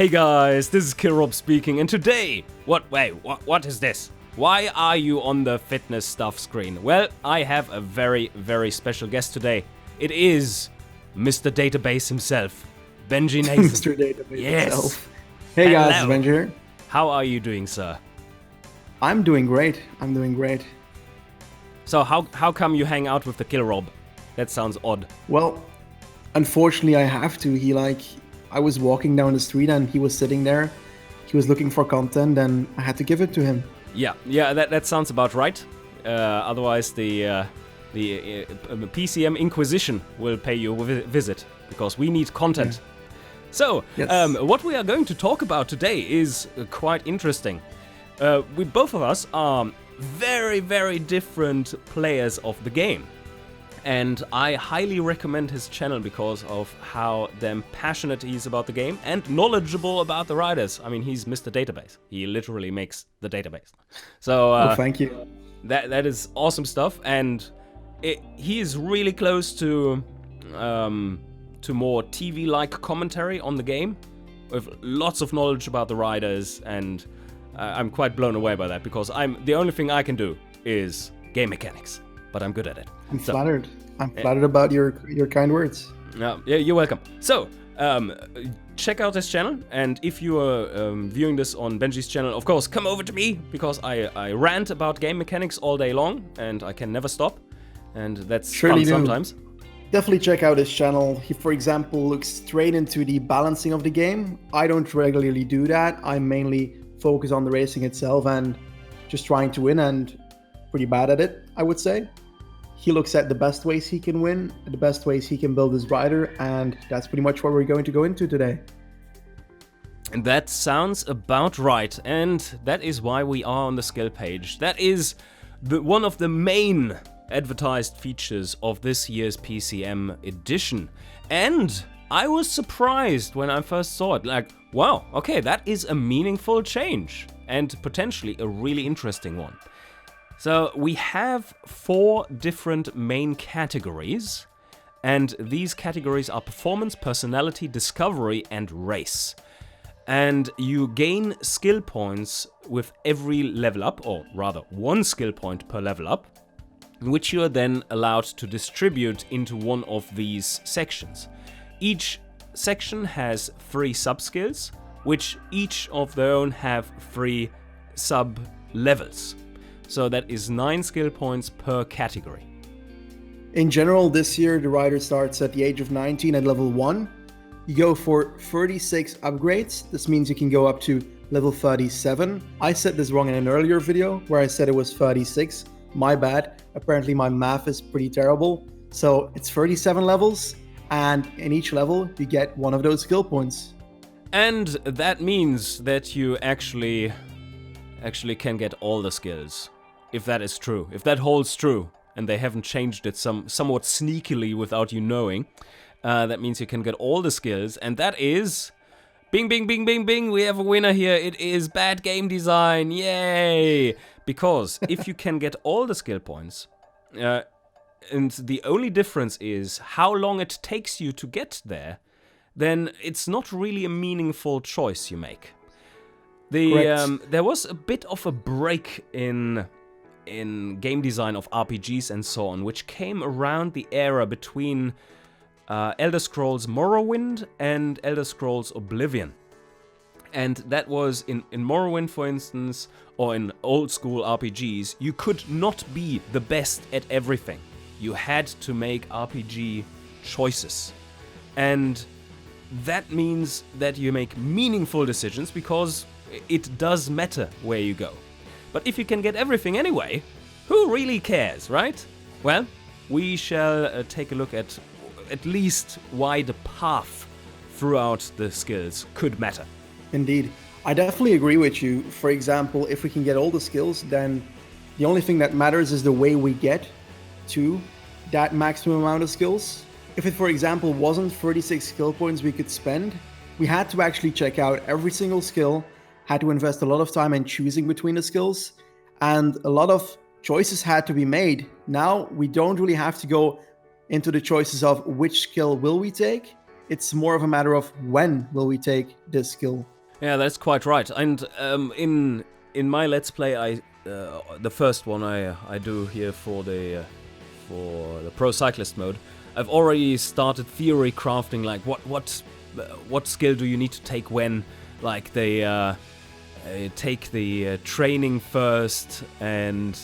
Hey guys, this is Kirob speaking, and today, what is this? Why are you on the fitness stuff screen? Well, I have a very, very special guest today. It is Mr. Database himself, Benji Nathan. Mr. Database Yes. himself. Hey guys, it's Benji here. How are you doing, sir? I'm doing great. So how come you hang out with the Kirob? That sounds odd. Well, unfortunately I have to. I was walking down the street and he was sitting there. He was looking for content and I had to give it to him. Yeah, that sounds about right. Otherwise, the PCM Inquisition will pay you a visit because we need content. Yeah. So, yes. What we are going to talk about today is quite interesting. We both of us are very, very different players of the game. And I highly recommend his channel because of how damn passionate he is about the game and knowledgeable about the riders. I mean, he's Mr. Database. He literally makes the database. So thank you. That is awesome stuff, and he is really close to more TV-like commentary on the game, with lots of knowledge about the riders, and I'm quite blown away by that because the only thing I can do is game mechanics. But I'm good at it. I'm flattered. I'm flattered about your kind words. Yeah, you're welcome. So, check out his channel, and if you are viewing this on Benji's channel, of course, come over to me, because I rant about game mechanics all day long, and I can never stop, and that's fun sometimes. Definitely check out his channel. He, for example, looks straight into the balancing of the game. I don't regularly do that. I mainly focus on the racing itself and just trying to win, and pretty bad at it, I would say. He looks at the best ways he can win, the best ways he can build his rider, and that's pretty much what we're going to go into today. And that sounds about right, and that is why we are on the skill page. That is one of the main advertised features of this year's PCM edition. And I was surprised when I first saw it, like, wow, okay, that is a meaningful change, and potentially a really interesting one. So we have 4 different main categories, and these categories are performance, personality, discovery, and race. And you gain skill points with every level up, or rather 1 skill point per level up, which you are then allowed to distribute into one of these sections. Each section has 3 sub-skills, which each of their own have 3 sub-levels. So that is 9 skill points per category. In general, this year, the rider starts at the age of 19 at level 1. You go for 36 upgrades. This means you can go up to level 37. I said this wrong in an earlier video where I said it was 36. My bad. Apparently my math is pretty terrible. So it's 37 levels, and in each level you get 1 of those skill points. And that means that you actually can get all the skills. If that is true, if that holds true, and they haven't changed it somewhat sneakily without you knowing, that means you can get all the skills, and that is... Bing, bing, bing, bing, bing, we have a winner here. It is bad game design, yay! Because if you can get all the skill points, and the only difference is how long it takes you to get there, then it's not really a meaningful choice you make. There was a bit of a break in game design of RPGs and so on, which came around the era between Elder Scrolls Morrowind and Elder Scrolls Oblivion. And that was in Morrowind, for instance, or in old school RPGs, you could not be the best at everything. You had to make RPG choices. And that means that you make meaningful decisions because it does matter where you go. But if you can get everything anyway, who really cares, right? Well, we shall take a look at least why the path throughout the skills could matter. Indeed. I definitely agree with you. For example, if we can get all the skills, then the only thing that matters is the way we get to that maximum amount of skills. If it, for example, wasn't 36 skill points we could spend, we had to actually check out every single skill, had to invest a lot of time in choosing between the skills, and a lot of choices had to be made. Now we don't really have to go into the choices of which skill will we take. It's more of a matter of when will we take this skill. Yeah, that's quite right. And in my Let's Play, the first one I do here for the Pro Cyclist mode, I've already started theory crafting, like what skill do you need to take when, like they take the training first and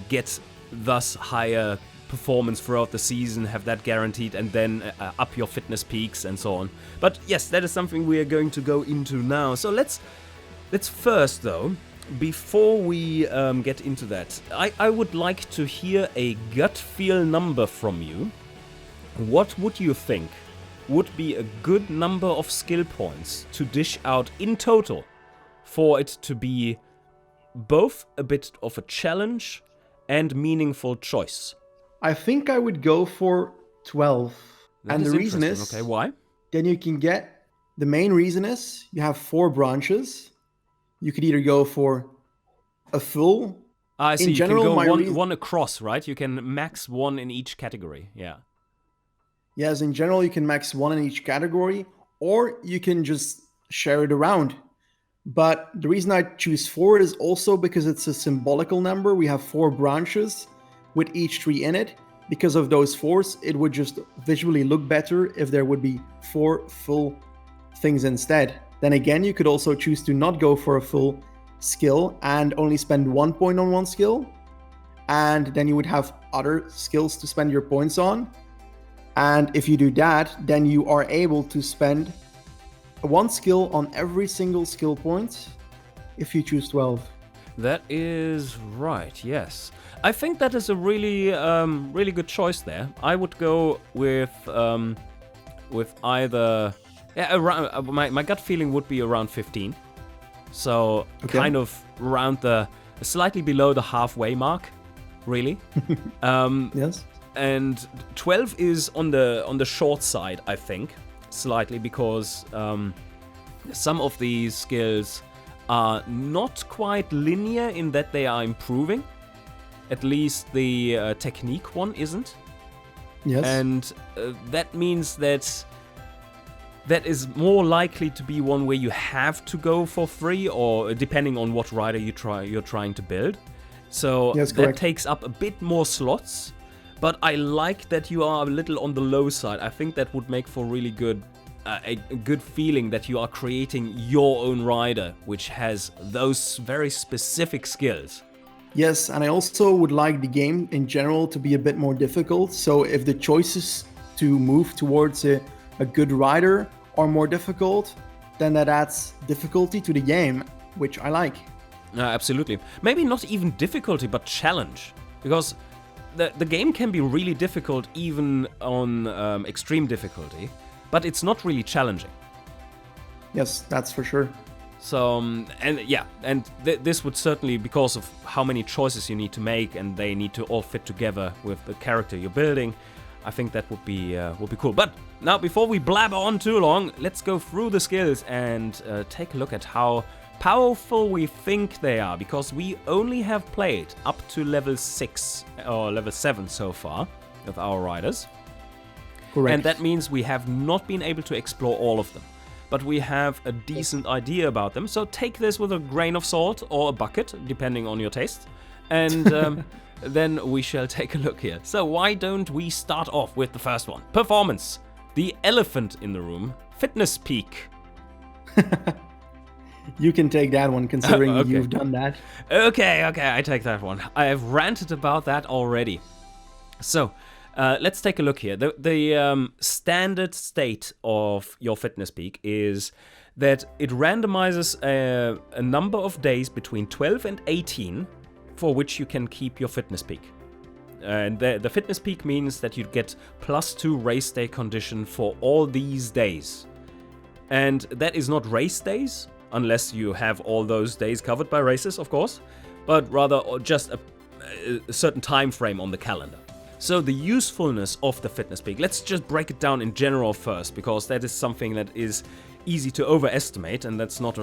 get thus higher performance throughout the season, have that guaranteed, and then up your fitness peaks and so on. But yes, that is something we are going to go into now. So let's first, though, before we get into that, I would like to hear a gut feel number from you. What would you think would be a good number of skill points to dish out in total for it to be both a bit of a challenge and meaningful choice? I think I would go for 12. And the reason is... Okay, why? Then you can get... The main reason is you have 4 branches. You could either go for a full... I see, in general, you can go one across, right? You can max 1 in each category, yeah. Yes, in general, you can max 1 in each category, or you can just share it around. But the reason I choose 4 is also because it's a symbolical number. We have 4 branches with each tree in it. Because of those 4s, it would just visually look better if there would be 4 full things instead. Then again, you could also choose to not go for a full skill and only spend 1 point on one skill. And then you would have other skills to spend your points on. And if you do that, then you are able to spend 1 skill on every single skill point if you choose 12. That is right, yes. I think that is a really, really good choice there. I would go with either... Yeah, around, my gut feeling would be around 15. So kind of around slightly below the halfway mark, really. Yes. And 12 is on the short side, I think, slightly, because some of these skills are not quite linear in that they are improving. At least the technique one isn't. Yes. And that means that is more likely to be one where you have to go for free, or depending on what rider you're trying to build. So yes, that takes up a bit more slots. But I like that you are a little on the low side. I think that would make for really good, a good feeling that you are creating your own rider, which has those very specific skills. Yes, and I also would like the game in general to be a bit more difficult. So if the choices to move towards a good rider are more difficult, then that adds difficulty to the game, which I like. Absolutely. Maybe not even difficulty, but challenge. Because the game can be really difficult even on extreme difficulty, but it's not really challenging. Yes, that's for sure. So, this would certainly, because of how many choices you need to make and they need to all fit together with the character you're building, I think that would be cool. But now, before we blabber on too long, let's go through the skills and take a look at how powerful we think they are, because we only have played up to level 6 or level 7 so far with our riders. Correct. And that means we have not been able to explore all of them. But we have a decent idea about them, so take this with a grain of salt or a bucket, depending on your taste. And then we shall take a look here. So why don't we start off with the first one? Performance. The elephant in the room. Fitness peak. You can take that one, considering you've done that. Okay, I take that one. I have ranted about that already. So, let's take a look here. The standard state of your fitness peak is that it randomizes a number of days between 12 and 18 for which you can keep your fitness peak. And the fitness peak means that you get +2 race day condition for all these days. And that is not race days, unless you have all those days covered by races, of course, but rather just a certain time frame on the calendar. So the usefulness of the fitness peak, let's just break it down in general first, because that is something that is easy to overestimate, and that's not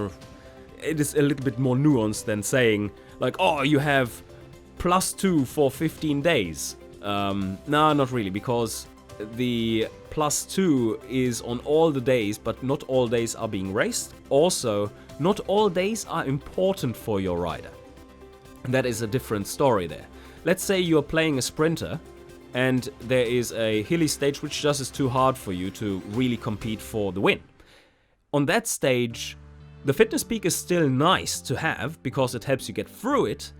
it is a little bit more nuanced than saying, like, oh, you have +2 for 15 days. No, not really, because the +2 is on all the days, but not all days are being raced. Also, not all days are important for your rider. And that is a different story there. Let's say you're playing a sprinter and there is a hilly stage which just is too hard for you to really compete for the win. On that stage, the fitness peak is still nice to have because it helps you get through it,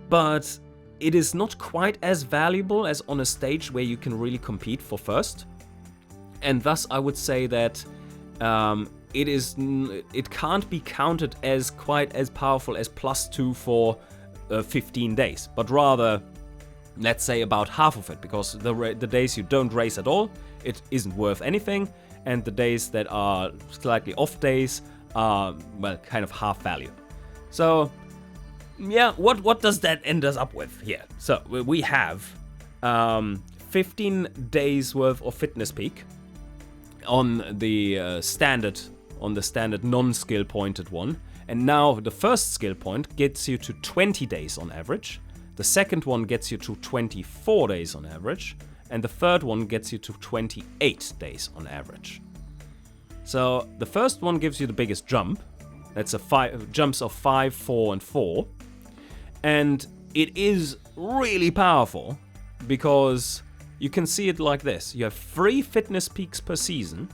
but it is not quite as valuable as on a stage where you can really compete for first. And thus I would say that it can't be counted as quite as powerful as +2 for 15 days, but rather, let's say about half of it, because the days you don't race at all, it isn't worth anything, and the days that are slightly off days are, well, kind of half value. So yeah, what does that end us up with here? So we have 15 days worth of fitness peak on the standard non-skill pointed one, and now the first skill point gets you to 20 days on average. The second one gets you to 24 days on average, and the third one gets you to 28 days on average. So the first one gives you the biggest jump. That's jumps of 5, 4, and 4. And it is really powerful because you can see it like this. You have 3 fitness peaks per season,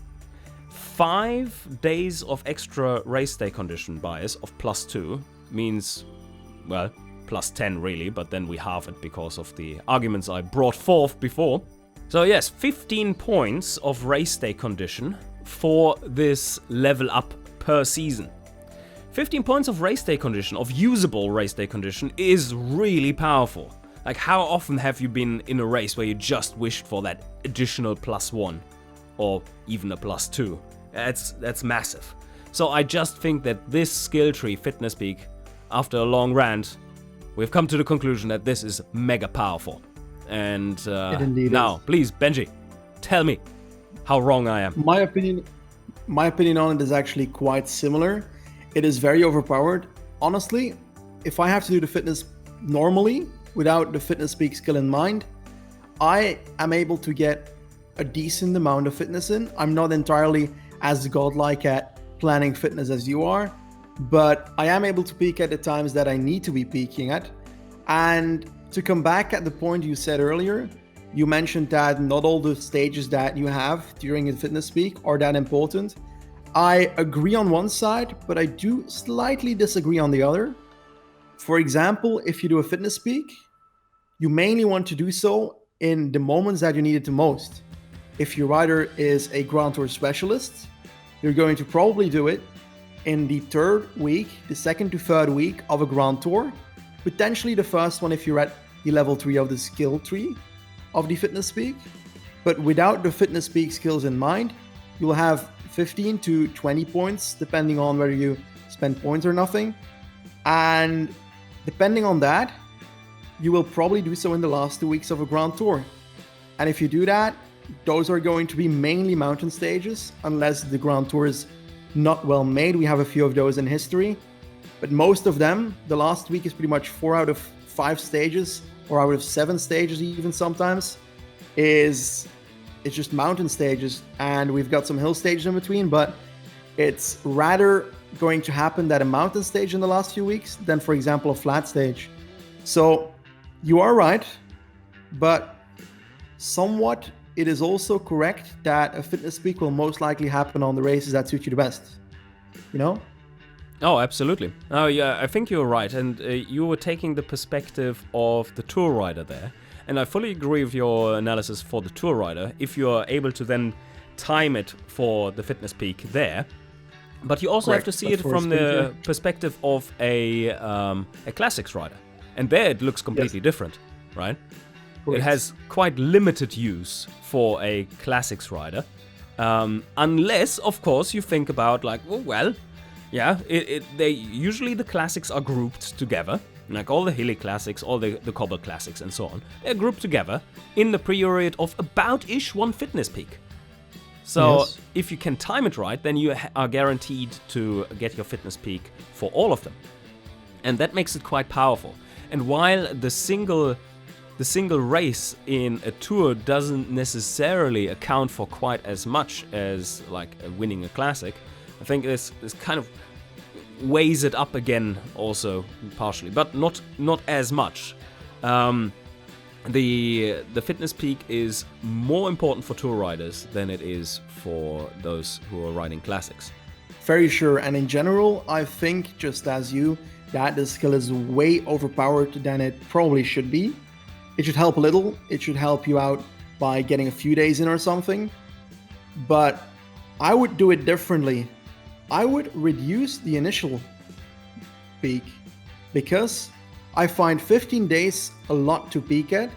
5 days of extra race day condition bias of +2, means, well, +10 really, but then we halve it because of the arguments I brought forth before. So yes, 15 points of race day condition for this level up per season. 15 points of race day condition, of usable race day condition, is really powerful. Like, how often have you been in a race where you just wished for that additional +1 or even a +2? That's massive. So I just think that this skill tree fitness peak, after a long rant, we've come to the conclusion that this is mega powerful. And now, please, Benji, tell me how wrong I am. My opinion on it is actually quite similar. It is very overpowered. Honestly, if I have to do the fitness normally, without the fitness peak skill in mind, I am able to get a decent amount of fitness in. I'm not entirely as godlike at planning fitness as you are, but I am able to peak at the times that I need to be peaking at. And to come back at the point you said earlier, you mentioned that not all the stages that you have during a fitness peak are that important. I agree on one side, but I do slightly disagree on the other. For example, if you do a fitness peak, you mainly want to do so in the moments that you need it the most. If your rider is a Grand Tour specialist, you're going to probably do it in the 3rd week, the 2nd to 3rd week of a Grand Tour, potentially the first one if you're at the level 3 of the skill tree of the fitness peak. But without the fitness peak skills in mind, you'll have 15 to 20 points, depending on whether you spend points or nothing. And depending on that, you will probably do so in the last 2 weeks of a Grand Tour. And if you do that, those are going to be mainly mountain stages, unless the Grand Tour is not well made. We have a few of those in history, but most of them, the last week is pretty much 4 out of 5 stages, or out of 7 stages even sometimes, it's just mountain stages, and we've got some hill stages in between, but it's rather going to happen that a mountain stage in the last few weeks than, for example, a flat stage. So you are right, but somewhat it is also correct that a fitness peak will most likely happen on the races that suit you the best, you know? Oh, absolutely. Oh, yeah, I think you're right. And you were taking the perspective of the tour rider there. And I fully agree with your analysis for the tour rider, if you are able to then time it for the fitness peak there. But you also have to see it from the perspective of a classics rider. And there it looks completely different, right? Correct. It has quite limited use for a classics rider. Unless, of course, you think about like, yeah, they usually the classics are grouped together, like all the hilly classics, all the cobble classics, and so on. They're grouped together in the period of about-ish 1 fitness peak. So if you can time it right, then you are guaranteed to get your fitness peak for all of them, and that makes it quite powerful. And while the single the single race in a tour doesn't necessarily account for quite as much as like winning a classic. I think this kind of weighs it up again also partially, but not as much. The fitness peak is more important for tour riders than it is for those who are riding classics. Very sure. And in general, I think, just as you, that the skill is way overpowered than it probably should be. It should help a little. It should help you out by getting a few days in or something. But I would do it differently. I would reduce the initial peak, because I find 15 days a lot to peak at.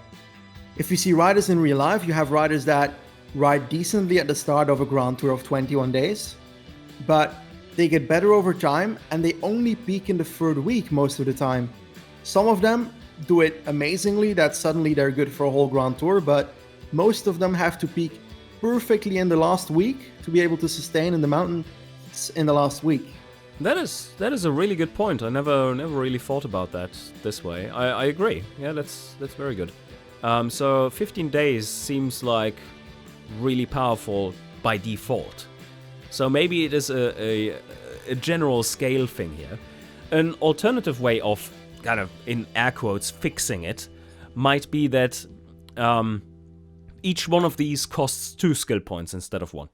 If you see riders in real life, you have riders that ride decently at the start of a Grand Tour of 21 days, but they get better over time and they only peak in the third week most of the time. Some of them do it amazingly, that suddenly they're good for a whole Grand Tour, but most of them have to peak perfectly in the last week to be able to sustain in the mountains in the last week. That is a really good point. I never really thought about that this way. I agree. Yeah, that's very good. So 15 days seems like really powerful by default. So maybe it is a general scale thing here. An alternative way of kind of, in air quotes, fixing it might be that each one of these costs 2 skill points instead of 1.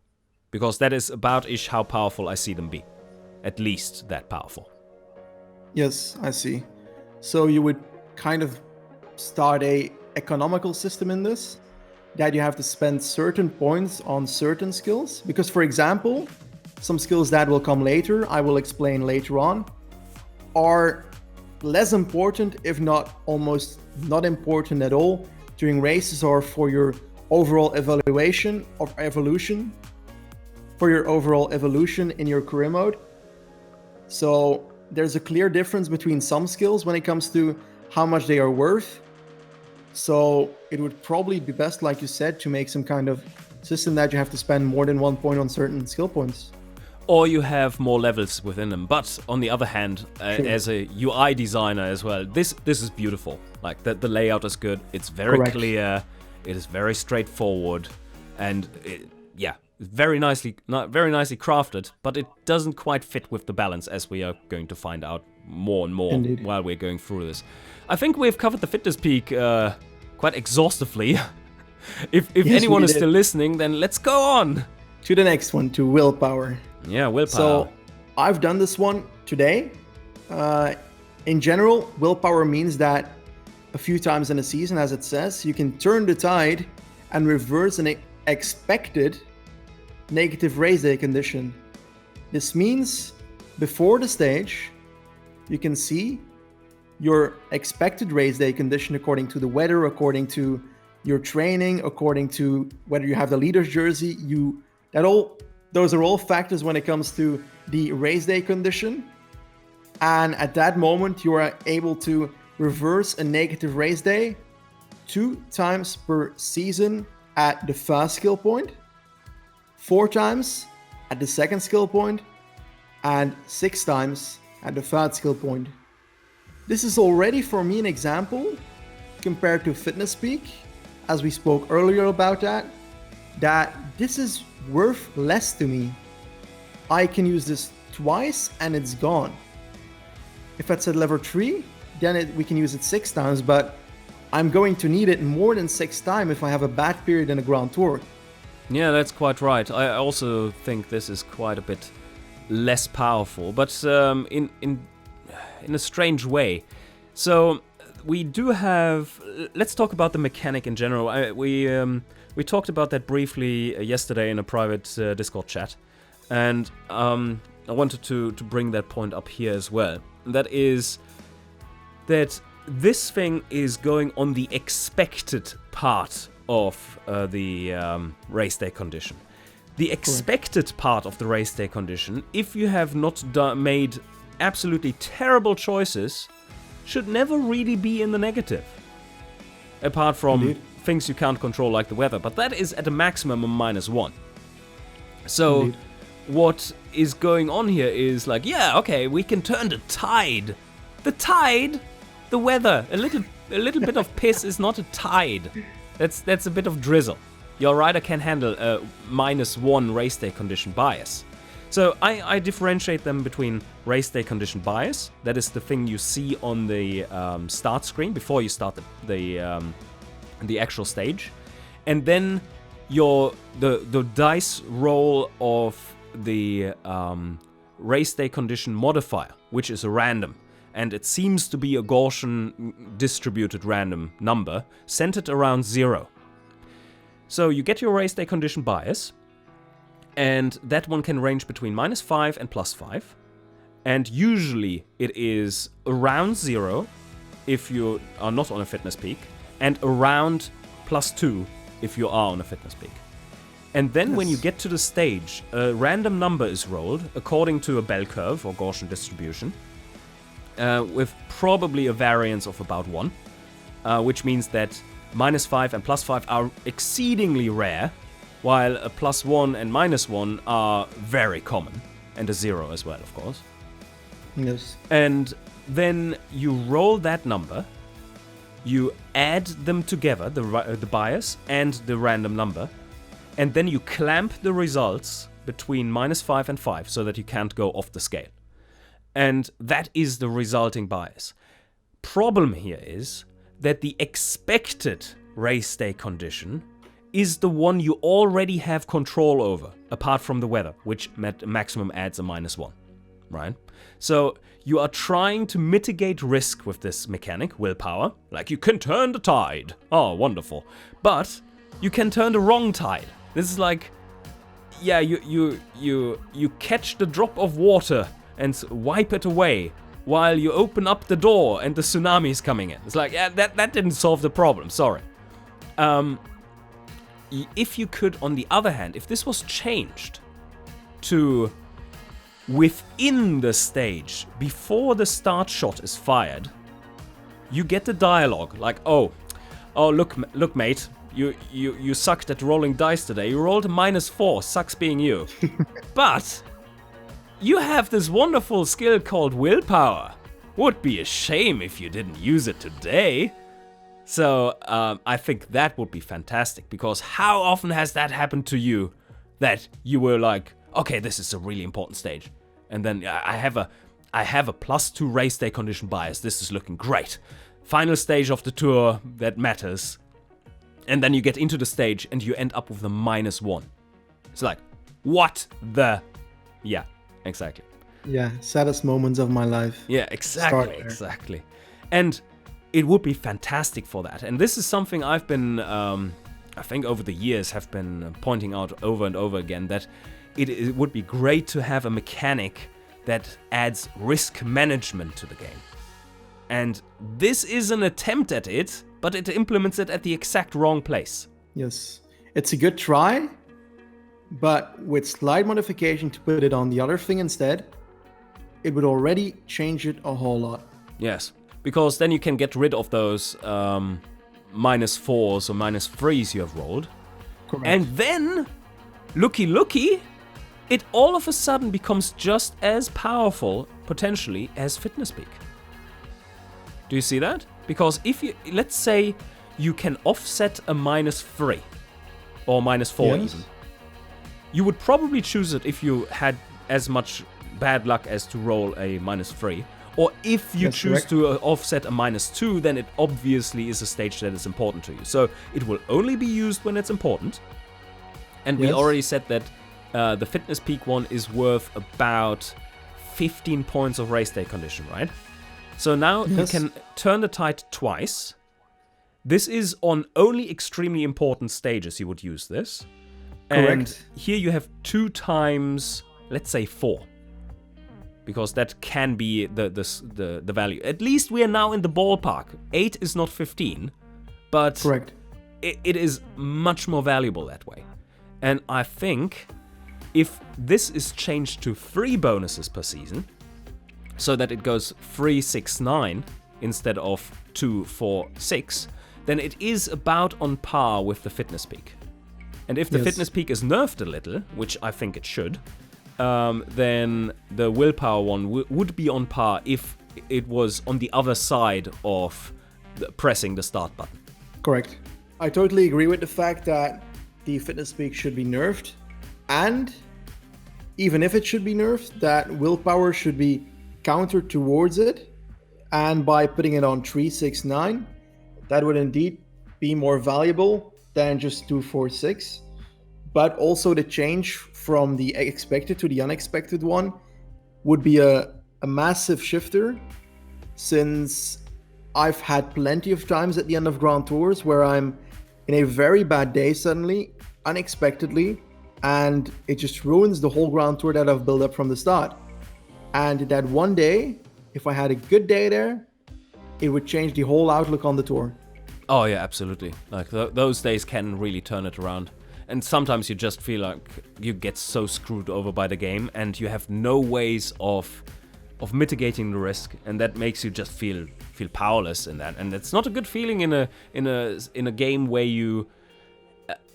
Because that is about-ish how powerful I see them be. At least that powerful. Yes, I see. So you would kind of start a economical system in this, that you have to spend certain points on certain skills. Because, for example, some skills that will come later, I will explain later on, are less important, if not almost not important at all, during races or for your overall evaluation of evolution, for your overall evolution in your career mode. So there's a clear difference between some skills when it comes to how much they are worth. So it would probably be best, like you said, to make some kind of system that you have to spend more than 1 point on certain skill points. Or you have more levels within them. But on the other hand, as a UI designer as well, this is beautiful. Like the layout is good. It's very clear. It is very straightforward, and very nicely crafted. But it doesn't quite fit with the balance, as we are going to find out more and more while we're going through this. I think we've covered the fitness peak quite exhaustively. If anyone is still listening, then let's go on to the next one, to willpower. Yeah, willpower. So I've done this one today. In general, willpower means that a few times in a season, as it says, you can turn the tide and reverse an expected negative race day condition. This means before the stage, you can see your expected race day condition according to the weather, according to your training, according to whether you have the leader's jersey. Those are all factors when it comes to the race day condition. And at that moment, you are able to reverse a negative race day 2 times per season at the first skill point, 4 times at the second skill point, and 6 times at the third skill point. This is already for me an example compared to fitness peak, as we spoke earlier about that this is worth less to me. I can use this twice and it's gone. If it's at level 3, then we can use it 6 times, but I'm going to need it more than 6 times if I have a bad period in a Grand Tour. Yeah, that's quite right. I also think this is quite a bit less powerful, but in a strange way. So we do have. Let's talk about the mechanic in general. We talked about that briefly yesterday in a private Discord chat, and I wanted to bring that point up here as well. That is that this thing is going on the expected part of the race day condition. The expected part of the race day condition, if you have not made absolutely terrible choices, should never really be in the negative. Apart from things you can't control like the weather, but that is at a maximum of -1. So what is going on here is like, yeah, okay, we can turn the tide, the weather, a little bit of piss is not a tide. That's a bit of drizzle. Your rider can handle a -1 race day condition bias. So I differentiate them between race day condition bias. That is the thing you see on the start screen before you start the actual stage, and then the dice roll of the race day condition modifier, which is a random, and it seems to be a Gaussian distributed random number centered around 0. So you get your race day condition bias, and that one can range between -5 and +5, and usually it is around 0 if you are not on a fitness peak, and around +2 if you are on a fitness peak. And then when you get to the stage, a random number is rolled according to a bell curve or Gaussian distribution, with probably a variance of about 1, which means that -5 and +5 are exceedingly rare, while a +1 and -1 are very common, and a 0 as well, of course. Yes. And then you roll that number, you add them together, the bias and the random number, and then you clamp the results between -5 and 5 so that you can't go off the scale. And that is the resulting bias. Problem here is that the expected race day condition is the one you already have control over, apart from the weather, which maximum adds a -1, right? So you are trying to mitigate risk with this mechanic, willpower. Like, you can turn the tide. Oh, wonderful. But you can turn the wrong tide. This is like, yeah, you catch the drop of water and wipe it away while you open up the door and the tsunami is coming in. It's like, yeah, that didn't solve the problem, sorry. If you could, on the other hand, if this was changed to within the stage, before the start shot is fired, you get the dialogue like, oh, look, mate, you sucked at rolling dice today. You rolled a -4, sucks being you. But you have this wonderful skill called willpower. Would be a shame if you didn't use it today. So I think that would be fantastic, because how often has that happened to you that you were like, okay, this is a really important stage, and then I have a +2 race day condition bias. This is looking great. Final stage of the tour that matters, and then you get into the stage and you end up with the -1. It's like, what the? Yeah, exactly. Yeah, saddest moments of my life. Yeah, exactly. And it would be fantastic for that. And this is something I've been, I think over the years, have been pointing out over and over again, that it would be great to have a mechanic that adds risk management to the game. And this is an attempt at it, but it implements it at the exact wrong place. Yes, it's a good try, but with slight modification to put it on the other thing instead, it would already change it a whole lot. Yes. Because then you can get rid of those -4s or -3s you have rolled. Correct. And then, looky, it all of a sudden becomes just as powerful, potentially, as Fitness Peak. Do you see that? Because if you, let's say, you can offset a -3, or -4 Yes. even, you would probably choose it if you had as much bad luck as to roll a -3. Or if you That's choose correct. to offset a -2, then it obviously is a stage that is important to you. So it will only be used when it's important. And we Yes. already said that the Fitness Peak one is worth about 15 points of race day condition, right? So now you Yes. can turn the tide twice. This is on only extremely important stages you would use this. And Correct. here you have 2 times, let's say 4. Because that can be the value. At least we are now in the ballpark. 8 is not 15, but Correct. it is much more valuable that way. And I think if this is changed to 3 bonuses per season, so that it goes 3, 6, 9 instead of 2, 4, 6, then it is about on par with the Fitness Peak. And if the Yes. Fitness Peak is nerfed a little, which I think it should, then the willpower one would be on par if it was on the other side of pressing the start button. Correct. I totally agree with the fact that the fitness peak should be nerfed, and even if it should be nerfed, that willpower should be countered towards it, and by putting it on 3, 6, 9, that would indeed be more valuable than just 2, 4, 6. But also the change from the expected to the unexpected one would be a massive shifter, since I've had plenty of times at the end of Grand Tours where I'm in a very bad day suddenly, unexpectedly, and it just ruins the whole Grand Tour that I've built up from the start. And that one day, if I had a good day there, it would change the whole outlook on the tour. Oh yeah, absolutely. Like those days can really turn it around. And sometimes you just feel like you get so screwed over by the game and you have no ways of mitigating the risk, and that makes you just feel powerless in that. And it's not a good feeling in a game where you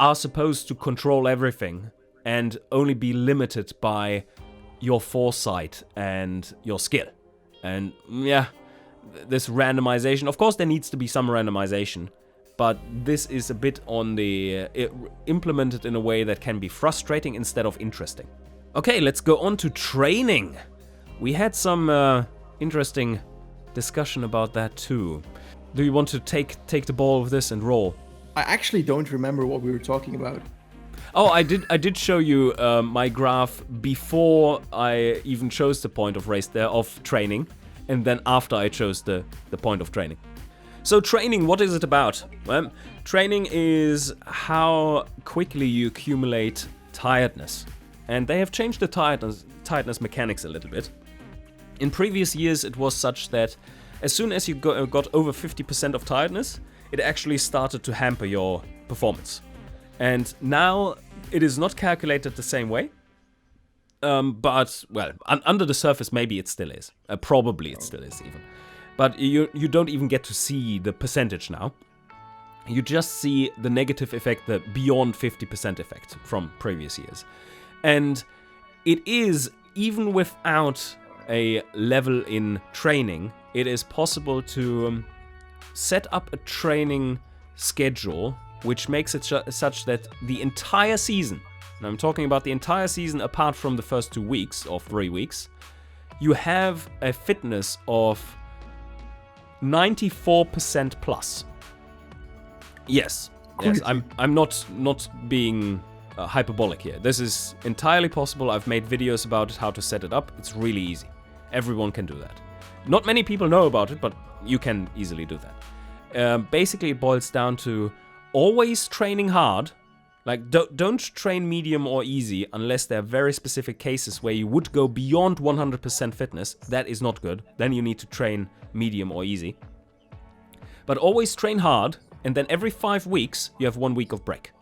are supposed to control everything and only be limited by your foresight and your skill. And yeah, this randomization, of course there needs to be some randomization, but this is a bit on the implemented in a way that can be frustrating instead of interesting. Okay, let's go on to training. We had some interesting discussion about that too. Do you want to take the ball with this and roll? I actually don't remember what we were talking about. Oh, I did show you my graph before I even chose the point of training, and then after I chose the point of training. So training, what is it about? Well, training is how quickly you accumulate tiredness, and they have changed the tiredness mechanics a little bit. In previous years, it was such that as soon as you got over 50% of tiredness, it actually started to hamper your performance. And now it is not calculated the same way. But, well, under the surface, maybe it still is. Probably it still is even. But you don't even get to see the percentage now. You just see the negative effect, the beyond 50% effect from previous years. And it is, even without a level in training, it is possible to set up a training schedule which makes it such that the entire season, and I'm talking about the entire season apart from the first 2 weeks or 3 weeks, you have a fitness of 94% plus. Yes, I'm not being hyperbolic here. This is entirely possible. I've made videos about how to set it up. It's really easy. Everyone can do that. Not many people know about it, but you can easily do that. Basically, it boils down to always training hard. Like, don't train medium or easy unless there are very specific cases where you would go beyond 100% fitness. That is not good. Then you need to train medium or easy. But always train hard, and then every 5 weeks, you have 1 week of break.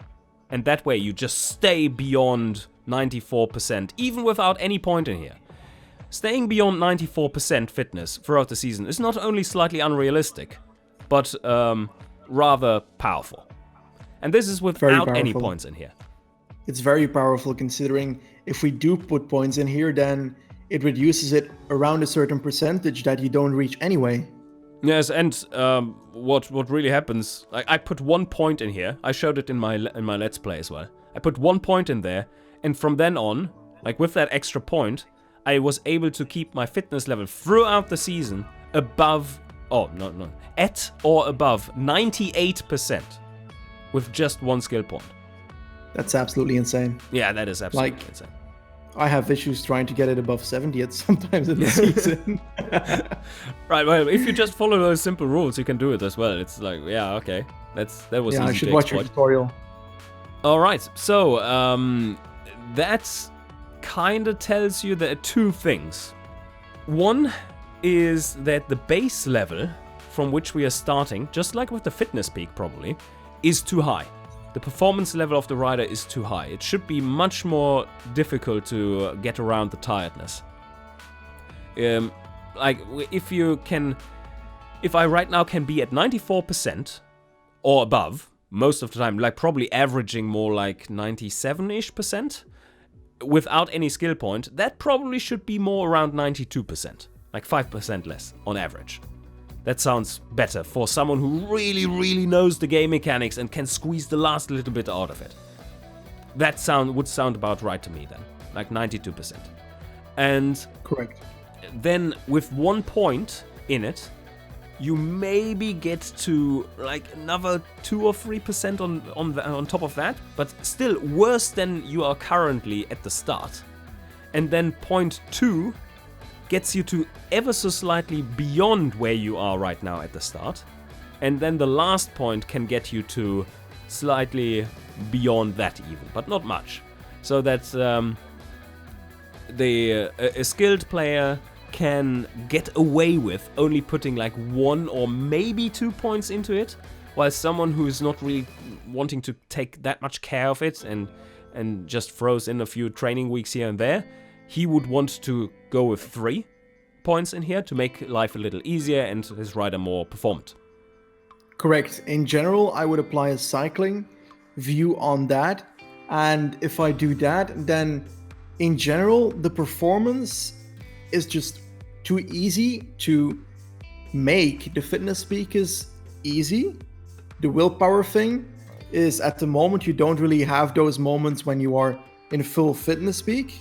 And that way, you just stay beyond 94%, even without any point in here. Staying beyond 94% fitness throughout the season is not only slightly unrealistic, but rather powerful. And this is without any points in here. It's very powerful, considering if we do put points in here, then it reduces it around a certain percentage that you don't reach anyway. Yes, and what really happens, like, I put 1 point in here. I showed it in my Let's Play as well. I put 1 point in there, and from then on, like with that extra point, I was able to keep my fitness level throughout the season above, at or above 98% with just 1 skill point. That's absolutely insane. Yeah, that is absolutely insane. I have issues trying to get it above 70 at sometimes in the season. Right, well, if you just follow those simple rules, you can do it as well. It's like, yeah, okay. That was easy to exploit. I should watch your tutorial. All right, so that kind of tells you there are 2 things. One is that the base level from which we are starting, just like with the fitness peak probably, is too high. The performance level of the rider is too high. It should be much more difficult to get around the tiredness. Like, if I right now can be at 94% or above, most of the time, like probably averaging more like 97-ish%, without any skill point, that probably should be more around 92%, like 5% less on average. That sounds better for someone who really, really knows the game mechanics and can squeeze the last little bit out of it. That would sound about right to me then, like 92%. And Correct. then with 1 point in it, you maybe get to like another 2 or 3% on top of that, but still worse than you are currently at the start. And then point 2 gets you to ever so slightly beyond where you are right now at the start. And then the last point can get you to slightly beyond that even, but not much. So that a skilled player can get away with only putting like 1 or maybe 2 points into it, while someone who is not really wanting to take that much care of it and just throws in a few training weeks here and there, he would want to go with 3 points in here to make life a little easier and his rider more performant. Correct. In general, I would apply a cycling view on that. And if I do that, then in general, the performance is just too easy to make. The fitness peak is easy. The willpower thing is at the moment, you don't really have those moments when you are in full fitness peak.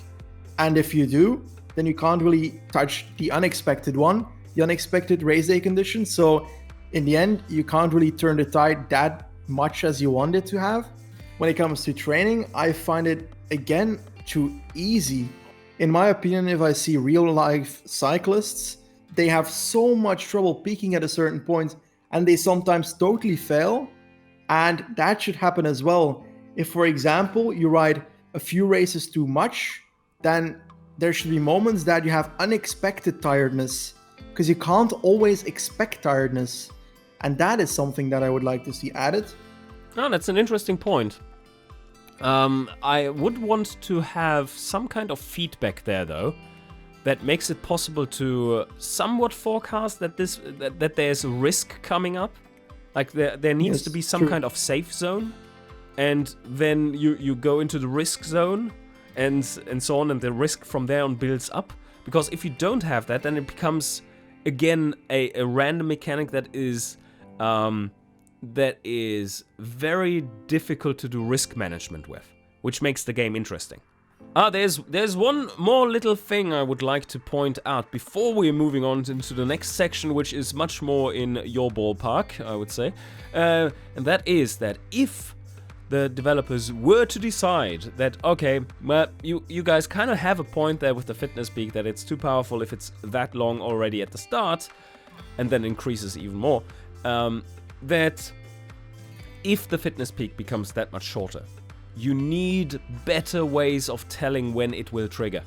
And if you do, then you can't really touch the unexpected one, the unexpected race day condition. So in the end, you can't really turn the tide that much as you want it to have. When it comes to training, I find it, again, too easy. In my opinion, if I see real life cyclists, they have so much trouble peaking at a certain point and they sometimes totally fail. And that should happen as well. If, for example, you ride a few races too much, then there should be moments that you have unexpected tiredness, because you can't always expect tiredness. And that is something that I would like to see added. Oh, that's an interesting point. I would want to have some kind of feedback there, though, that makes it possible to somewhat forecast that that there's a risk coming up. Like there needs to be some kind of safe zone, and then you go into the risk zone, and so on, and the risk from there on builds up. Because if you don't have that, then it becomes again a random mechanic that is very difficult to do risk management with, which makes the game interesting. There's one more little thing I would like to point out before we're moving on into the next section, which is much more in your ballpark, I would say. And that is that if the developers were to decide that, okay, well, you guys kind of have a point there with the fitness peak, that it's too powerful if it's that long already at the start, and then increases even more, that if the fitness peak becomes that much shorter, you need better ways of telling when it will trigger.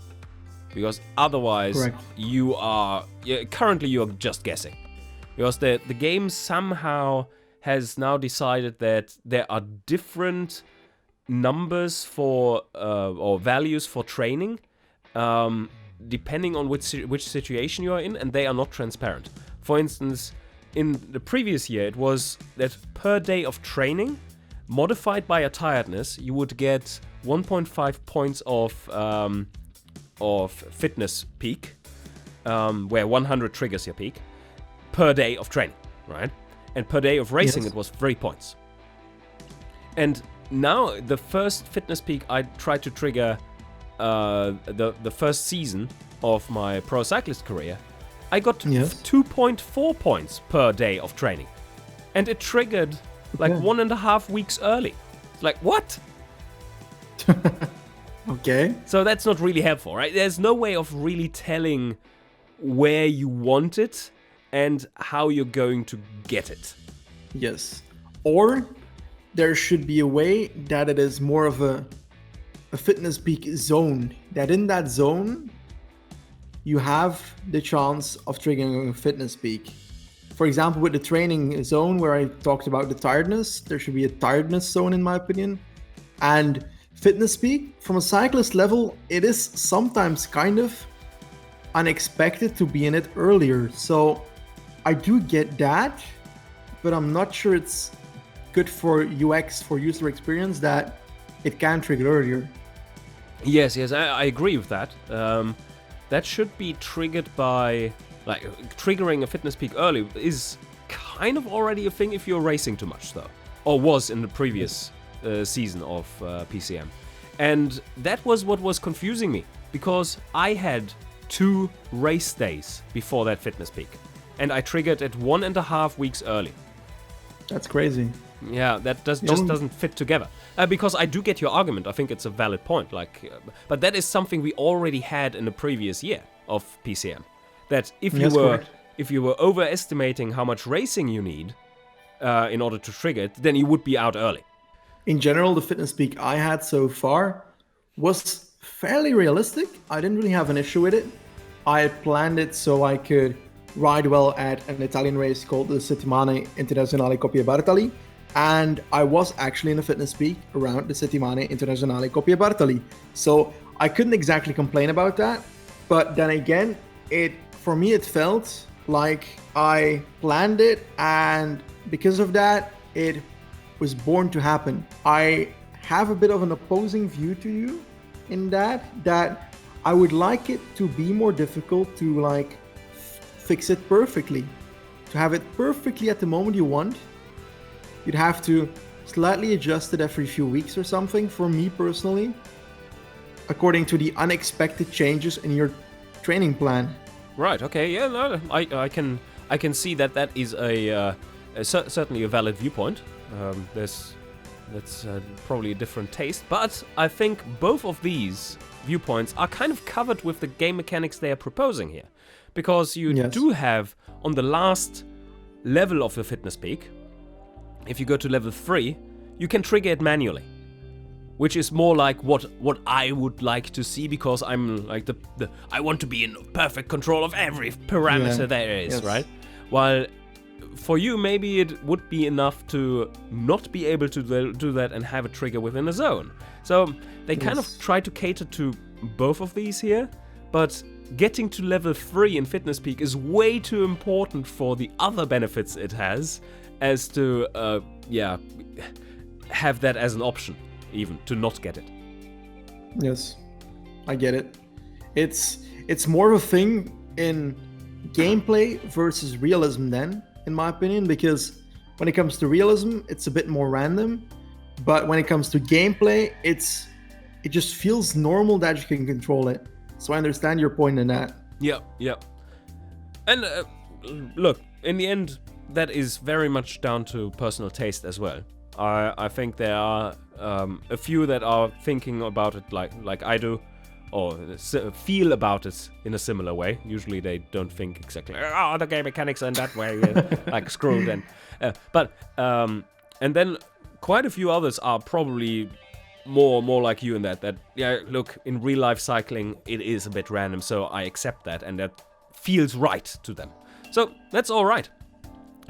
Because otherwise, currently you're just guessing. Because the game somehow has now decided that there are different numbers for or values for training, depending on which situation you are in, and they are not transparent. For instance, in the previous year, it was that per day of training, modified by a tiredness, you would get 1.5 points of fitness peak, where 100 triggers your peak, per day of training, right? And per day of racing, it was 3 points. And now, the first fitness peak I tried to trigger the first season of my pro cyclist career, I got 2.4 points per day of training. And it triggered like 1.5 weeks early. It's like, what? Okay. So that's not really helpful, right? There's no way of really telling where you want it and how you're going to get it. Yes. Or there should be a way that it is more of a fitness peak zone. That in that zone, you have the chance of triggering a fitness peak. For example, with the training zone where I talked about the tiredness, there should be a tiredness zone in my opinion. And fitness peak, from a cyclist level, it is sometimes kind of unexpected to be in it earlier. So I do get that, but I'm not sure it's good for UX, for user experience, that it can trigger earlier. Yes, I agree with that. That should be triggered by Like, triggering a fitness peak early is kind of already a thing if you're racing too much, though. Or was in the previous season of PCM. And that was what was confusing me, because I had 2 race days before that fitness peak. And I triggered it 1.5 weeks early. That's crazy. Yeah, that just doesn't fit together. Because I do get your argument. I think it's a valid point. But that is something we already had in the previous year of PCM. That if you were overestimating how much racing you need in order to trigger it, then you would be out early. In general, the fitness peak I had so far was fairly realistic. I didn't really have an issue with it. I had planned it so I could ride well at an Italian race called the Settimane Internazionale Coppie Bartali. And I was actually in a fitness peak around the Settimane Internazionale Coppie Bartali. So I couldn't exactly complain about that. But then again, for me, it felt like I planned it, and because of that, it was born to happen. I have a bit of an opposing view to you in that I would like it to be more difficult to fix it perfectly. To have it perfectly at the moment you want, you'd have to slightly adjust it every few weeks or something, for me personally, according to the unexpected changes in your training plan. Right. Okay. Yeah. No. I can see that is certainly a valid viewpoint. That's probably a different taste, but I think both of these viewpoints are kind of covered with the game mechanics they are proposing here, because you do have on the last level of the fitness peak, if you go to level 3, you can trigger it manually. Which is more like what I would like to see, because I'm like I want to be in perfect control of every parameter there is, right? While for you, maybe it would be enough to not be able to do that and have a trigger within a zone. So they kind of try to cater to both of these here, but getting to level 3 in fitness peak is way too important for the other benefits it has, as to have that as an option. Even to not get it. Yes, I get it. It's more of a thing in gameplay versus realism then, in my opinion, because when it comes to realism, it's a bit more random, but when it comes to gameplay, it just feels normal that you can control it. So I understand your point in that. Yeah. And look, in the end, that is very much down to personal taste as well. I think there are a few that are thinking about it like I do, or feel about it in a similar way. Usually they don't think exactly, the game mechanics are in that way, like screwed. And then quite a few others are probably more like you in that look, in real life cycling it is a bit random, so I accept that, and that feels right to them. So that's all right.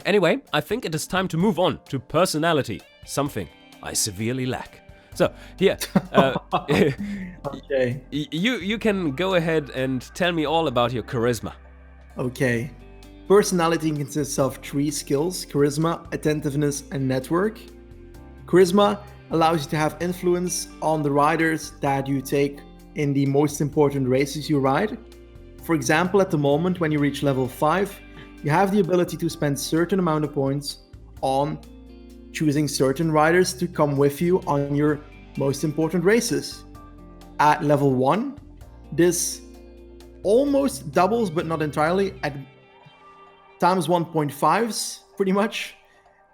Anyway, I think it is time to move on to personality, something I severely lack. So, here, okay. You can go ahead and tell me all about your charisma. Okay. Personality consists of 3 skills: charisma, attentiveness, and network. Charisma allows you to have influence on the riders that you take in the most important races you ride. For example, at the moment, when you reach level 5, you have the ability to spend certain amount of points on choosing certain riders to come with you on your most important races. At level 1, this almost doubles, but not entirely, at times 1.5s, pretty much,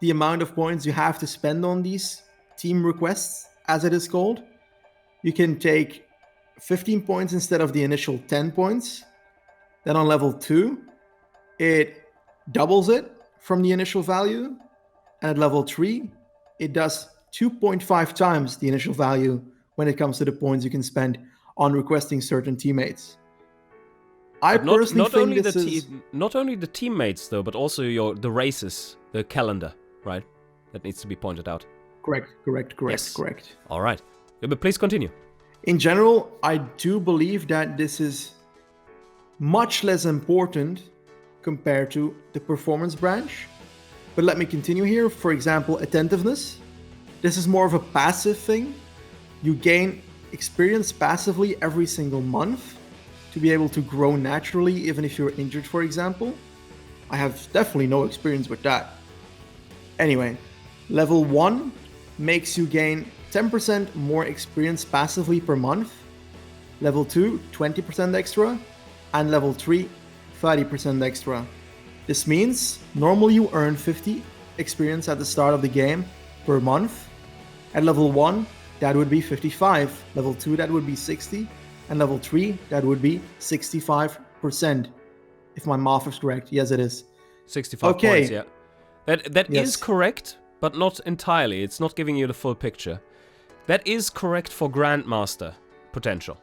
the amount of points you have to spend on these team requests, as it is called. You can take 15 points instead of the initial 10 points. Then on level 2, it doubles it from the initial value. And at level 3, it does 2.5 times the initial value when it comes to the points you can spend on requesting certain teammates. Not only the teammates though, but also the races, the calendar, right? That needs to be pointed out. Correct. All right. Yeah, but please continue. In general, I do believe that this is much less important compared to the performance branch. But let me continue here. For example, attentiveness. This is more of a passive thing. You gain experience passively every single month to be able to grow naturally even if you're injured, for example. I have definitely no experience with that. Anyway, level 1 makes you gain 10% more experience passively per month. Level 2, 20% extra. And level 3, 30% extra. This means normally you earn 50 experience at the start of the game per month. At level 1, that would be 55. Level 2, that would be 60. And level 3, that would be 65%. If my math is correct. Yes, it is. 65 points, yeah. That Yes. is correct, but not entirely. It's not giving you the full picture. That is correct for Grandmaster potential.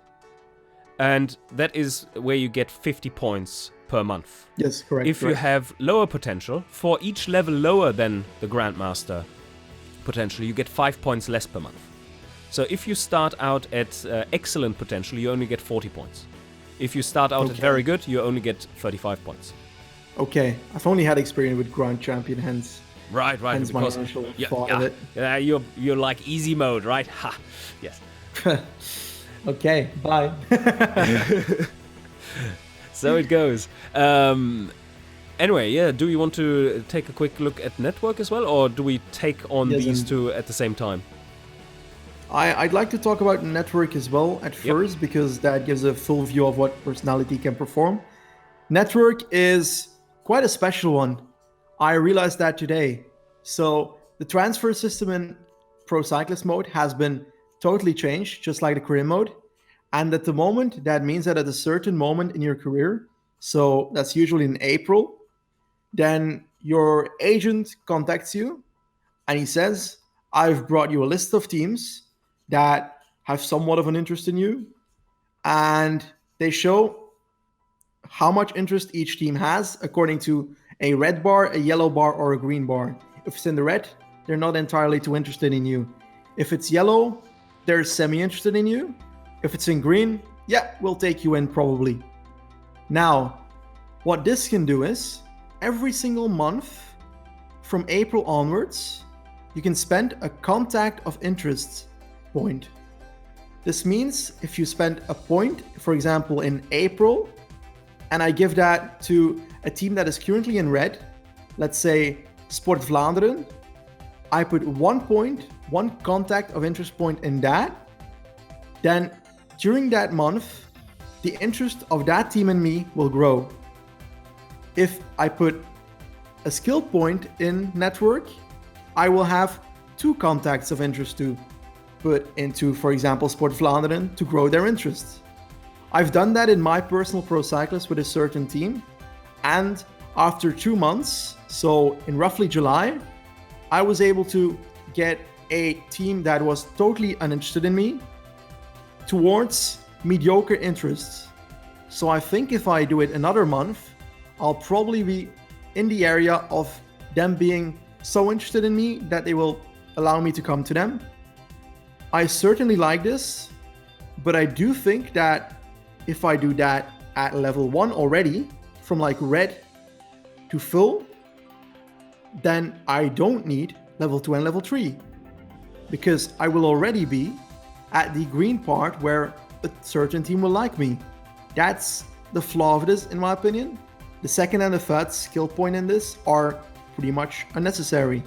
And that is where you get 50 points per month. Yes, correct. If you have lower potential, for each level lower than the Grandmaster potential, you get 5 points less per month. So if you start out at excellent potential, you only get 40 points. If you start out at very good, you only get 35 points. Okay, I've only had experience with Grand Champion, hence Right, hence my because initial thought of it. you're like easy mode, right? Ha, yes. Okay, bye. So it goes. Anyway, yeah. Do you want to take a quick look at network as well, or do we take on these two at the same time? I'd like to talk about network as well at first because that gives a full view of what personality can perform. Network is quite a special one. I realized that today. So the transfer system in Pro Cyclist mode has been totally changed, just like the career mode. And at the moment, that means that at a certain moment in your career, so that's usually in April, then your agent contacts you and he says, I've brought you a list of teams that have somewhat of an interest in you. And they show how much interest each team has according to a red bar, a yellow bar, or a green bar. If it's in the red, they're not entirely too interested in you. If it's yellow, they're semi-interested in you. If it's in green, yeah, we'll take you in probably. Now, what this can do is, every single month from April onwards, you can spend a contact of interest point. This means if you spend a point, for example, in April, and I give that to a team that is currently in red, let's say Sport Vlaanderen, I put 1 point, 1 contact of interest point in that, then during that month, the interest of that team in me will grow. If I put a skill point in network, I will have 2 contacts of interest to put into, for example, Sport Vlaanderen to grow their interest. I've done that in my personal Pro Cyclist with a certain team, and after 2 months, so in roughly July, I was able to get a team that was totally uninterested in me towards mediocre interests. So I think if I do it another month, I'll probably be in the area of them being so interested in me that they will allow me to come to them. I certainly like this, but I do think that if I do that at level 1 already, from like red to full, then I don't need level 2 and level 3, because I will already be at the green part where a certain team will like me. That's the flaw of this, in my opinion. The second and the third skill point in this are pretty much unnecessary.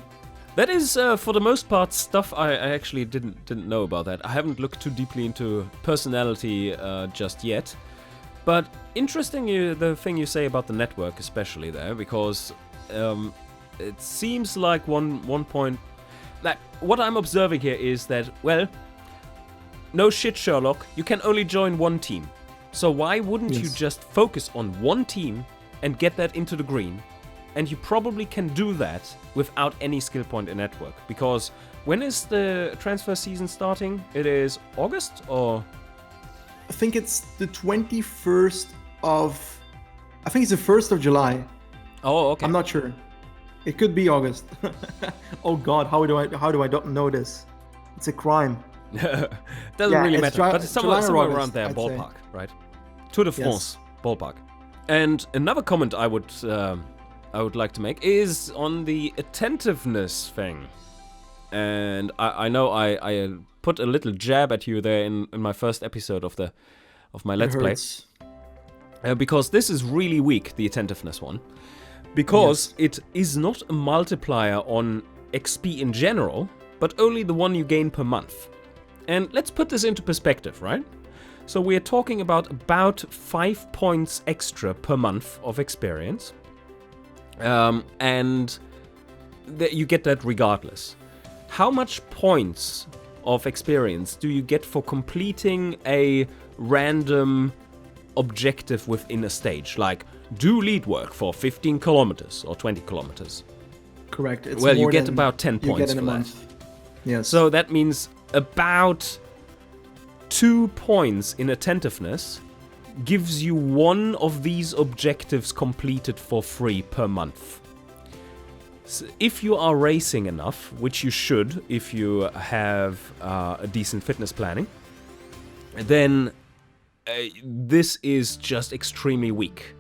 That is, for the most part, stuff I actually didn't know about that. I haven't looked too deeply into personality just yet. But interesting, the thing you say about the network, especially there, because it seems like one point. Like what I'm observing here is that, well, no shit, Sherlock. You can only join one team. So why wouldn't you just focus on one team and get that into the green? And you probably can do that without any skill point in network. Because when is the transfer season starting? It is August or? I think it's the 21st of... I think it's the 1st of July. Oh, okay. I'm not sure. It could be August. Oh God, how do I not know this? It's a crime. Doesn't really matter. But it's somewhere August, around there, I'd ballpark, say. right? Tour de France, ballpark. And another comment I would like to make is on the attentiveness thing. And I know I put a little jab at you there in my first episode of my Let's Play. because this is really weak, the attentiveness one, because it is not a multiplier on XP in general, but only the one you gain per month. And let's put this into perspective, right? So we are talking about 5 points extra per month of experience, and you get that regardless. How much points of experience do you get for completing a random objective within a stage, like do lead work for 15 kilometers or 20 kilometers? Correct. It's well, more you get than about 10 you points get in for a that. month. Yes. So that means about 2 points in attentiveness gives you one of these objectives completed for free per month. So if you are racing enough, which you should if you have a decent fitness planning, then this is just extremely weak.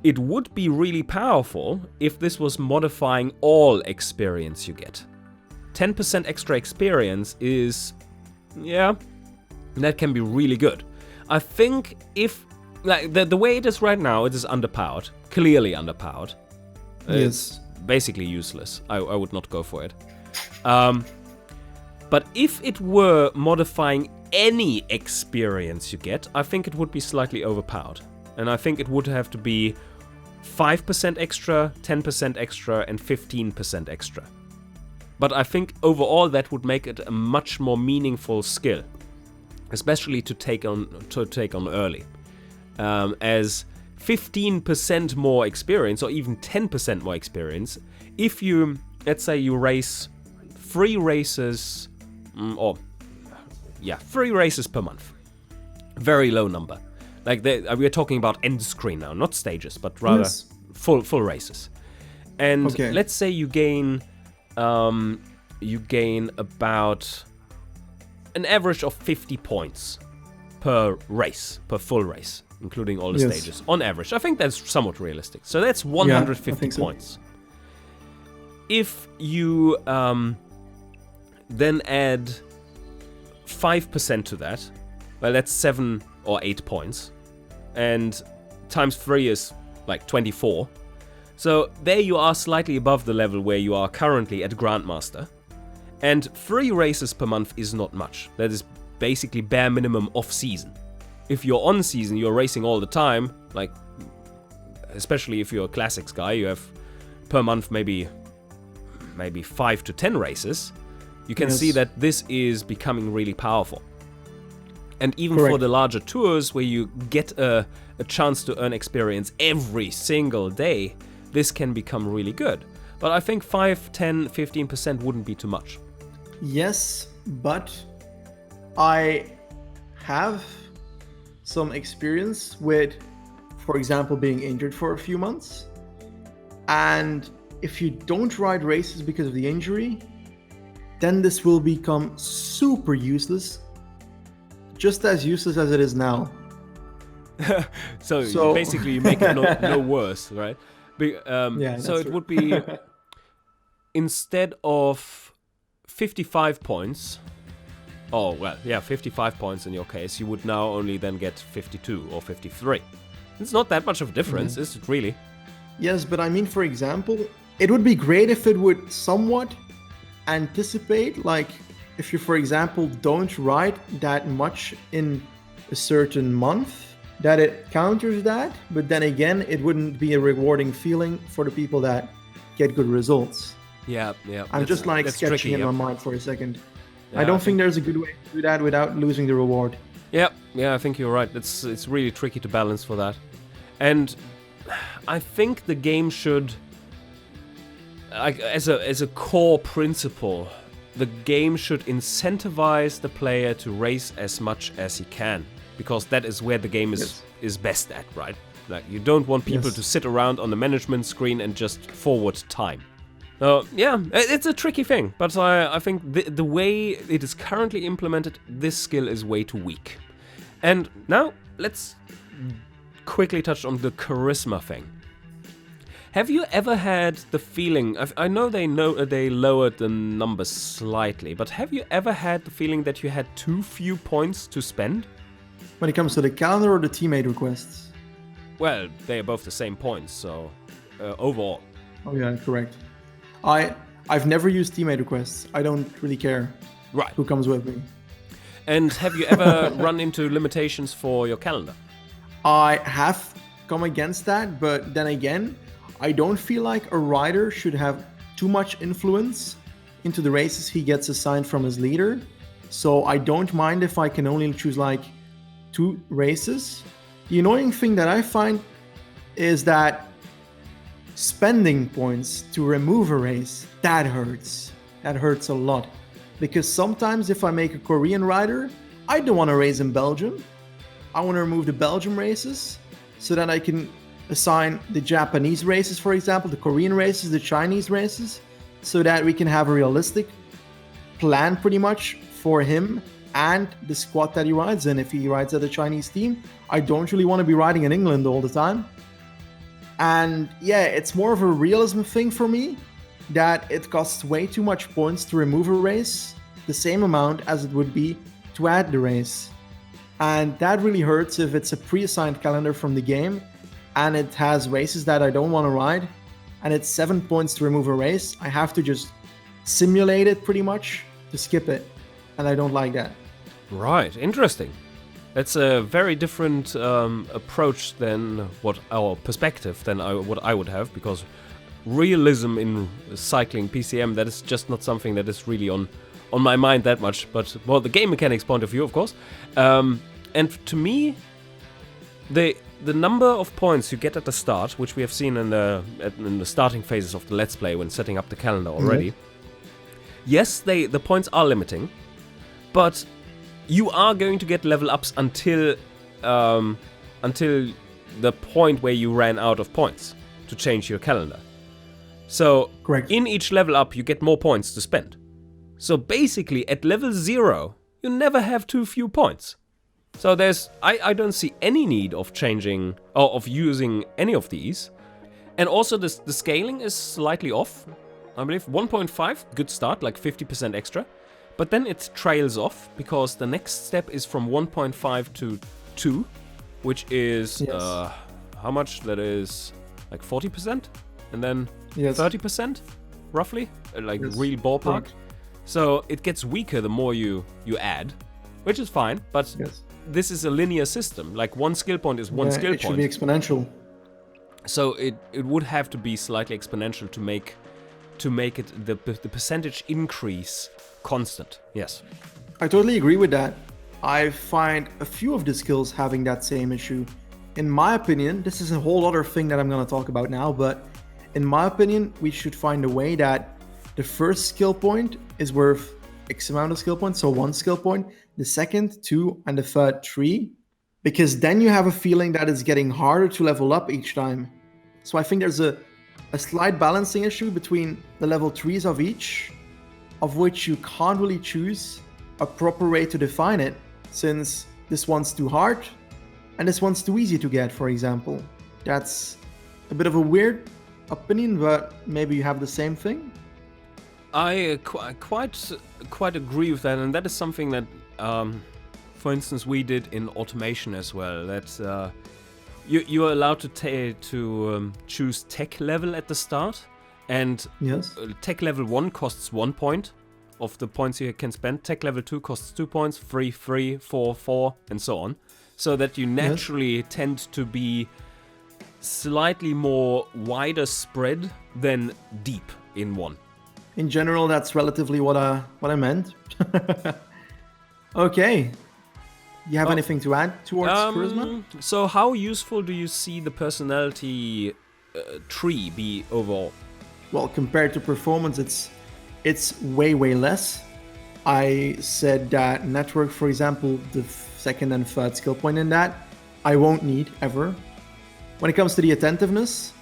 It would be really powerful if this was modifying all experience you get. 10% extra experience is, that can be really good. I think if, like, the way it is right now, it is underpowered. Clearly underpowered. It's basically useless. I would not go for it. But if it were modifying any experience you get, I think it would be slightly overpowered. And I think it would have to be 5% extra, 10% extra, and 15% extra. But I think overall that would make it a much more meaningful skill, especially to take on early, as 15% more experience, or even 10% more experience. If you, let's say, you race 3 races, 3 races per month, very low number. Like we're talking about end screen now, not stages, but rather full races. And let's say you gain about an average of 50 points per race, per full race, including all the stages. On average, I think that's somewhat realistic. So that's 150 points. If you then add 5% to that, well, that's 7 or 8 points. And times 3 is like 24. So there you are, slightly above the level where you are currently at Grandmaster. And 3 races per month is not much. That is basically bare minimum off-season. If you're on-season, you're racing all the time, like, especially if you're a classics guy, you have per month maybe 5 to 10 races. You can see that this is becoming really powerful. And even for the larger tours, where you get a chance to earn experience every single day, this can become really good. But I think 5, 10, 15% wouldn't be too much. Yes, but I have some experience with, for example, being injured for a few months. And if you don't ride races because of the injury, then this will become super useless. Just as useless as it is now. so basically you make it no worse, right? So it would be, instead of 55 points, 55 points in your case, you would now only then get 52 or 53. It's not that much of a difference, is it really? Yes, but I mean, for example, it would be great if it would somewhat anticipate, like, if you, for example, don't ride that much in a certain month, that it counters that, but then again, it wouldn't be a rewarding feeling for the people that get good results. Yeah. I'm just like sketching tricky, in my mind for a second. Yeah, I don't think there's a good way to do that without losing the reward. Yeah, I think you're right. It's really tricky to balance for that. And I think the game should, like, as a core principle, the game should incentivize the player to race as much as he can, because that is where the game is best at, right? Like, you don't want people to sit around on the management screen and just forward time. So yeah, it's a tricky thing, but I think the way it is currently implemented, this skill is way too weak. And now let's quickly touch on the charisma thing. Have you ever had the feeling, I know they lowered the numbers slightly, but have you ever had the feeling that you had too few points to spend? When it comes to the calendar or the teammate requests? Well, they are both the same points, so overall. Oh yeah, correct. I've never used teammate requests. I don't really care Right. who comes with me. And have you ever run into limitations for your calendar? I have come against that, but then again, I don't feel like a rider should have too much influence into the races he gets assigned from his leader. So I don't mind if I can only choose like 2 races. The annoying thing that I find is that spending points to remove a race, that hurts. That hurts a lot. Because sometimes if I make a Korean rider, I don't want to race in Belgium. I want to remove the Belgium races so that I can assign the Japanese races, for example, the Korean races, the Chinese races, so that we can have a realistic plan pretty much for him and the squad that he rides in. If he rides at a Chinese team, I don't really want to be riding in England all the time. And yeah, it's more of a realism thing for me that it costs way too much points to remove a race, the same amount as it would be to add the race. And that really hurts if it's a pre-assigned calendar from the game and it has races that I don't want to ride and it's 7 points to remove a race. I have to just simulate it pretty much to skip it. And I don't like that. Right, interesting. That's a very different approach than what our perspective than what I would have, because realism in cycling PCM, that is just not something that is really on my mind that much. But well, the game mechanics point of view, of course. And to me, the number of points you get at the start, which we have seen in the starting phases of the Let's Play when setting up the calendar already. Yes, the points are limiting, but you are going to get level ups until the point where you ran out of points to change your calendar. So Correct. In each level up, you get more points to spend. So basically, at level 0, you never have too few points. So I don't see any need of changing or of using any of these. And also the scaling is slightly off. I believe 1.5, good start, like 50% extra. But then it trails off because the next step is from 1.5 to 2, which is how much? That is like 40%, and then 30%, roughly, like real ballpark. Correct. So it gets weaker the more you add, which is fine. But this is a linear system. Like one skill point is one skill point. It should be exponential. So it would have to be slightly exponential to make it the percentage increase constant. Yes. I totally agree with that. I find a few of the skills having that same issue. In my opinion, this is a whole other thing that I'm going to talk about now, but in my opinion, we should find a way that the first skill point is worth X amount of skill points, so 1 skill point, the second 2, and the third 3, because then you have a feeling that it's getting harder to level up each time. So I think there's a slight balancing issue between the level 3s of each, of which you can't really choose a proper way to define it, since this one's too hard and this one's too easy to get, for example. That's a bit of a weird opinion, but maybe you have the same thing. I quite agree with that, and that is something that, for instance, we did in automation as well. That you are allowed to choose tech level at the start, and tech level 1 costs 1 point of the points you can spend. Tech level 2 costs 2 points, 3, 4, and so on. So that you naturally tend to be slightly more wider spread than deep in one. In general, that's relatively what I meant. Okay. You have anything to add towards charisma? So how useful do you see the personality tree be overall? Well, compared to performance, it's way less. I said that network, for example, the second and third skill point in that, I won't need ever. When it comes to the attentiveness,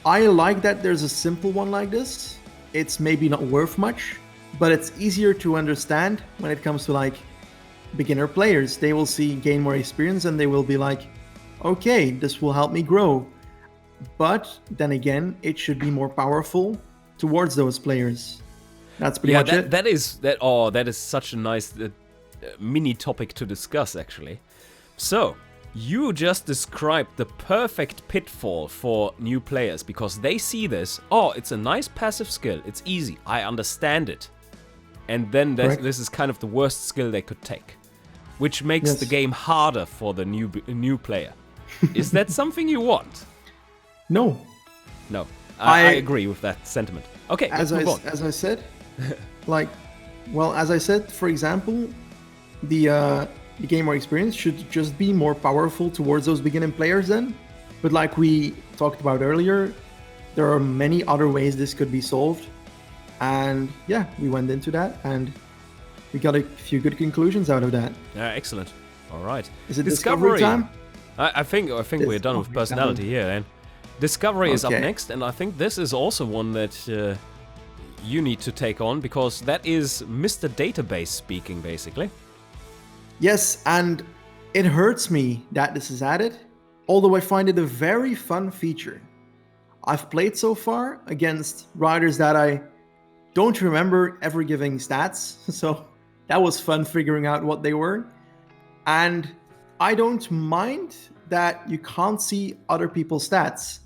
I like that there's a simple one like this. It's maybe not worth much, but it's easier to understand when it comes to like beginner players. They will gain more experience and they will be like, okay, this will help me grow. But then again, it should be more powerful towards those players. That's pretty much it. That is such a nice mini topic to discuss, actually. So, You just described the perfect pitfall for new players, because they see this, oh, it's a nice passive skill, it's easy, I understand it. And then this is kind of the worst skill they could take, which makes the game harder for the new player. Is that something you want? No. No. I agree with that sentiment. Okay, let's move on. As I said, as I said, for example, the gamer experience should just be more powerful towards those beginning players then. But like we talked about earlier, there are many other ways this could be solved. And yeah, we went into that and we got a few good conclusions out of that. Yeah, excellent. All right. Is it discovery time? I think we're done with personality here, then. Discovery is up next, and I think this is also one that you need to take on, because that is Mr. Database speaking, basically. Yes, and it hurts me that this is added, although I find it a very fun feature. I've played so far against riders that I don't remember ever giving stats, so that was fun figuring out what they were. And I don't mind that you can't see other people's stats.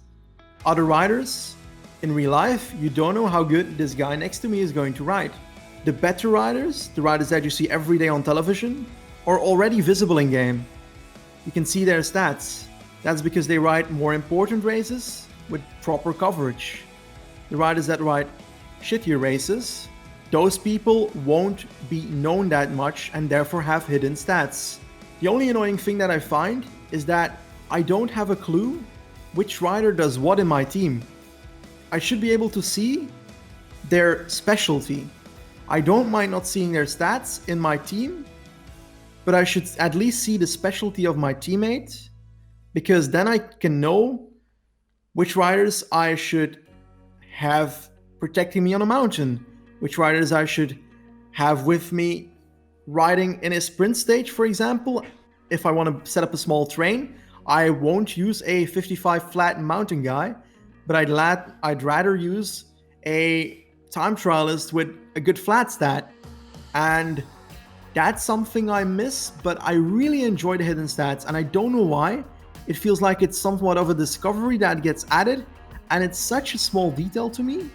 Other riders, in real life, you don't know how good this guy next to me is going to ride. The better riders, the riders that you see every day on television, are already visible in game. You can see their stats. That's because they ride more important races with proper coverage. The riders that ride shittier races, those people won't be known that much and therefore have hidden stats. The only annoying thing that I find is that I don't have a clue which rider does what in my team. I should be able to see their specialty. I don't mind not seeing their stats in my team, but I should at least see the specialty of my teammate, because then I can know which riders I should have protecting me on a mountain, which riders I should have with me riding in a sprint stage, for example. If I want to set up a small train, I won't use a 55 flat mountain guy, but I'd rather use a time trialist with a good flat stat. And that's something I miss, but I really enjoy the hidden stats, and I don't know why. It feels like it's somewhat of a discovery that gets added, and it's such a small detail to me,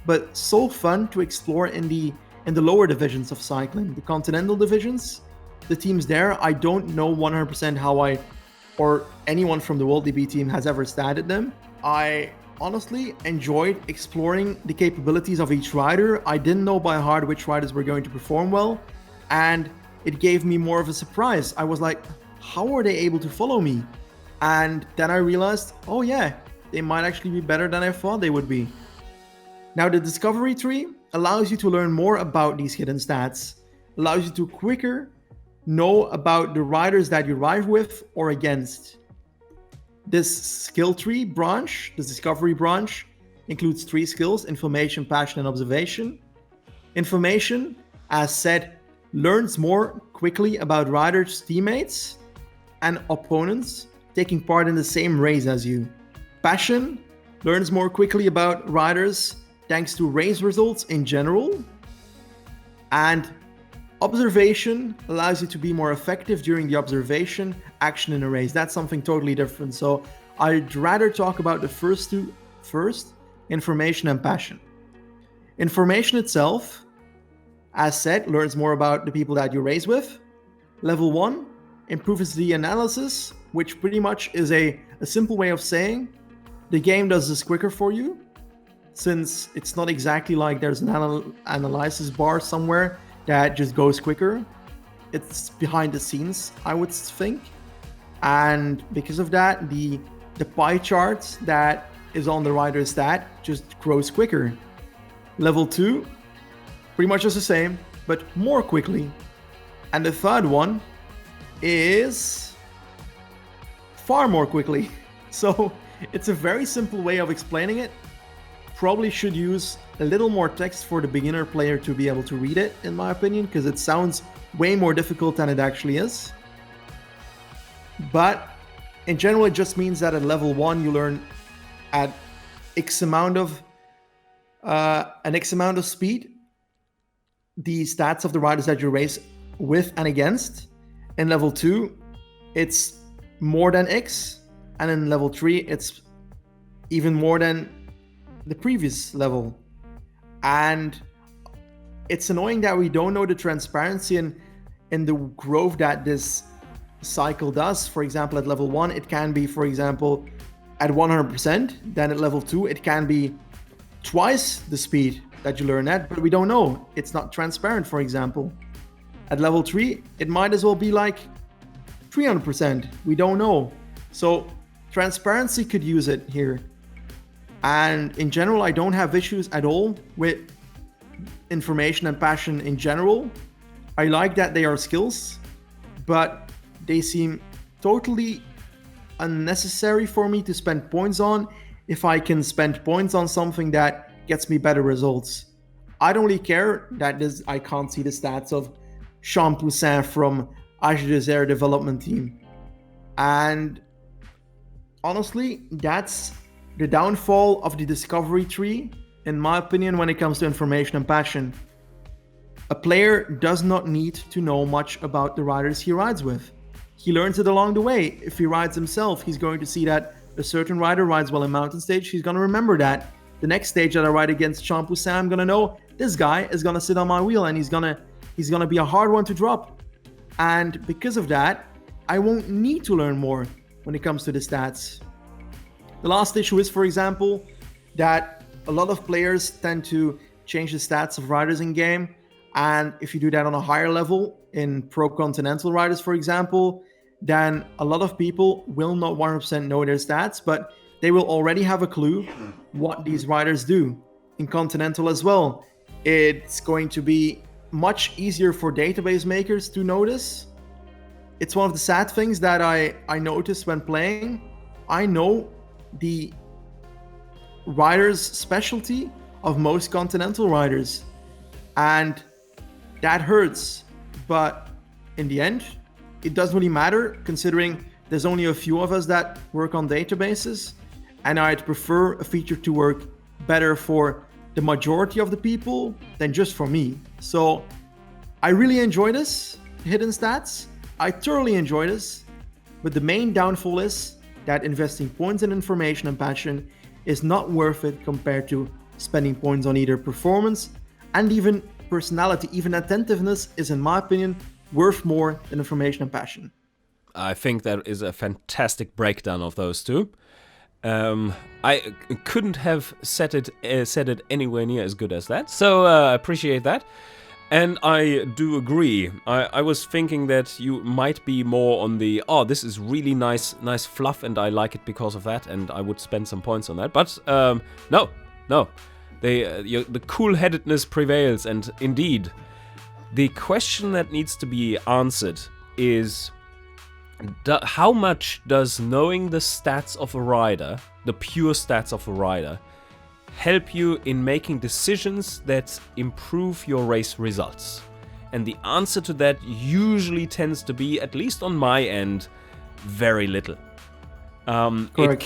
but so fun to explore in the lower divisions of cycling, the continental divisions. The teams there, I don't know 100% how I or anyone from the World DB team has ever statted them. I honestly enjoyed exploring the capabilities of each rider. I didn't know by heart which riders were going to perform well, and it gave me more of a surprise. I was like, how are they able to follow me? And then I realized, oh yeah, they might actually be better than I thought they would be. Now, the discovery tree allows you to learn more about these hidden stats, allows you to quicker know about the riders that you ride with or against. This skill tree branch, this discovery branch, includes 3 skills: information, passion, and observation. Information, as said, learns more quickly about riders' teammates and opponents taking part in the same race as you. Passion learns more quickly about riders thanks to race results in general. And observation allows you to be more effective during the observation action in a race. That's something totally different. So I'd rather talk about the first two first: information and passion. Information itself, as said, learns more about the people that you race with. Level 1 improves the analysis, which pretty much is a simple way of saying the game does this quicker for you, since it's not exactly like there's an analysis bar somewhere that just goes quicker. It's behind the scenes, I would think. And because of that, the pie chart that is on the rider's stat just grows quicker. Level 2, pretty much just the same, but more quickly. And the third one is far more quickly. So it's a very simple way of explaining it. Probably should use a little more text for the beginner player to be able to read it, in my opinion, because it sounds way more difficult than it actually is. But in general, it just means that at level 1 you learn at an X amount of speed the stats of the riders that you race with and against. In level 2, it's more than X, and in level 3 it's even more than the previous level. And it's annoying that we don't know the transparency in the growth that this cycle does. For example, at level 1 it can be, for example, at 100%, then at level 2 it can be twice the speed that you learn at, but we don't know. It's not transparent, for example. At level 3 it might as well be like 300%. We don't know. So transparency could use it here. And in general, I don't have issues at all with information and passion in general. I like that they are skills, but they seem totally unnecessary for me to spend points on if I can spend points on something that gets me better results. I don't really care that I can't see the stats of Jean Poussin from Age Desert development team. And honestly, that's the downfall of the discovery tree, in my opinion, when it comes to information and passion. A player does not need to know much about the riders he rides with. He learns it along the way. If he rides himself, he's going to see that a certain rider rides well in mountain stage. He's going to remember that. The next stage that I ride against Jean Poussin, I'm going to know this guy is going to sit on my wheel and he's going to be a hard one to drop. And because of that, I won't need to learn more when it comes to the stats. The last issue is, for example, that a lot of players tend to change the stats of riders in game. And if you do that on a higher level, in Pro Continental riders, for example, then a lot of people will not 100% know their stats, but they will already have a clue what these riders do. In Continental as well, it's going to be much easier for database makers to notice. It's one of the sad things that I noticed when playing. I know the riders' specialty of most Continental riders, and that hurts. But in the end, it doesn't really matter, considering there's only a few of us that work on databases, and I'd prefer a feature to work better for the majority of the people than just for me. So I really enjoy this hidden stats. I thoroughly enjoy this, but the main downfall is that investing points in information and passion is not worth it compared to spending points on either performance and even personality. Even attentiveness is, in my opinion, worth more than information and passion. I think that is a fantastic breakdown of those two. I couldn't have said it anywhere near as good as that, so I appreciate that. And I do agree. I was thinking that you might be more on the, oh, this is really nice fluff and I like it because of that, and I would spend some points on that. But no. The cool-headedness prevails, and indeed, the question that needs to be answered is, how much does knowing the stats of a rider, the pure stats of a rider, help you in making decisions that improve your race results? And the answer to that usually tends to be, at least on my end, very little. It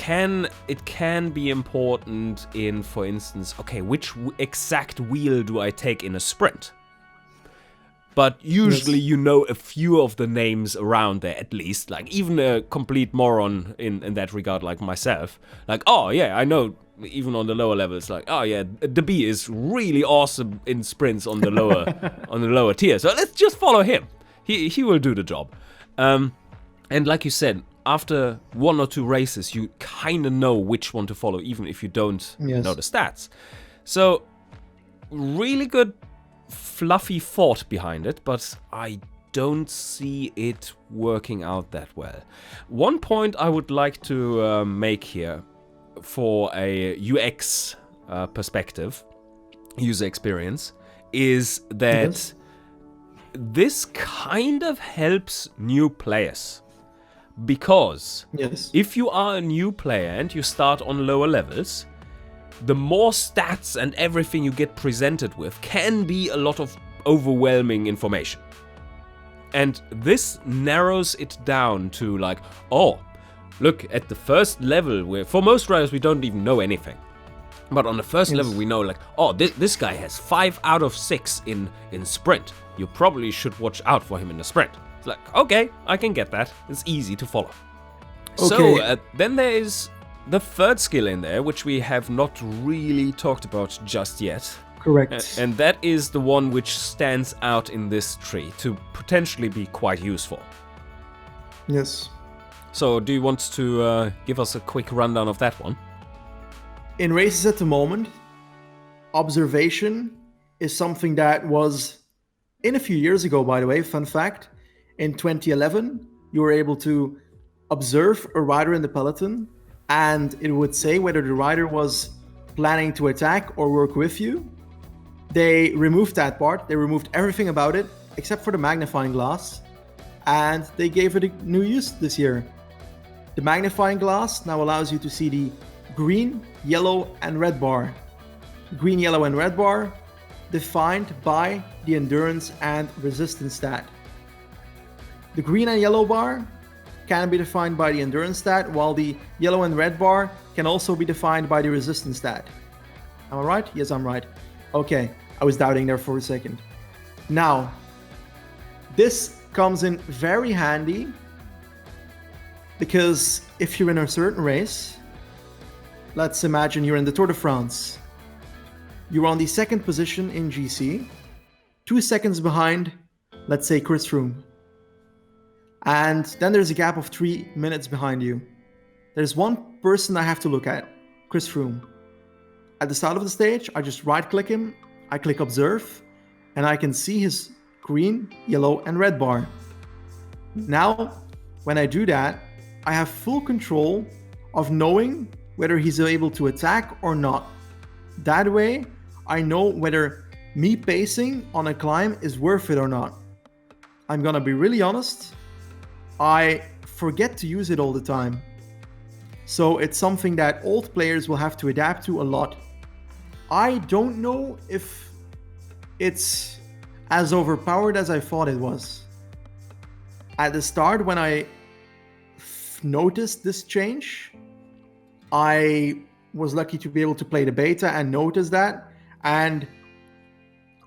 can be important in, for instance, okay, which exact wheel do I take in a sprint? But usually you know a few of the names around there, at least. Like, even a complete moron in that regard, like myself. Like, oh yeah, I know, even on the lower levels, like, oh yeah, the B is really awesome in sprints on the lower on the lower tier. So let's just follow him. He will do the job. And like you said, after one or two races, you kind of know which one to follow, even if you don't know the stats. So, really good fluffy thought behind it, but I don't see it working out that well. One point I would like to make here for a UX perspective, user experience, is that this kind of helps new players. Because if you are a new player and you start on lower levels, the more stats and everything you get presented with can be a lot of overwhelming information. And this narrows it down to like, oh, look, at the first level, where for most riders we don't even know anything. But on the first level we know like, oh, this guy has 5 out of 6 in sprint. You probably should watch out for him in the sprint. It's like, okay, I can get that. It's easy to follow. So, Okay. then there is the third skill in there, which we have not really talked about just yet. Correct. And that is the one which stands out in this tree to potentially be quite useful. Yes. So, do you want to give us a quick rundown of that one? In races at the moment, observation is something that was in a few years ago, by the way, fun fact. In 2011, you were able to observe a rider in the peloton, and it would say whether the rider was planning to attack or work with you. They removed that part, they removed everything about it except for the magnifying glass, and they gave it a new use this year. The magnifying glass now allows you to see the green, yellow, and red bar. The green, yellow, and red bar defined by the endurance and resistance stat. The green and yellow bar can be defined by the endurance stat, while the yellow and red bar can also be defined by the resistance stat. Am I right? Yes, I'm right. Okay, I was doubting there for a second. Now, this comes in very handy because if you're in a certain race, let's imagine you're in the Tour de France. You're on the second position in GC, 2 seconds behind, let's say, Chris Froome. And then there's a gap of 3 minutes behind you. There's one person I have to look at, Chris Froome. At the start of the stage, I just right-click him, I click observe, and I can see his green, yellow, and red bar. Now, when I do that, I have full control of knowing whether he's able to attack or not. That way, I know whether me pacing on a climb is worth it or not. I'm gonna be really honest, I forget to use it all the time. So it's something that old players will have to adapt to a lot. I don't know if it's as overpowered as I thought it was. At the start, when I noticed this change, I was lucky to be able to play the beta and notice that, and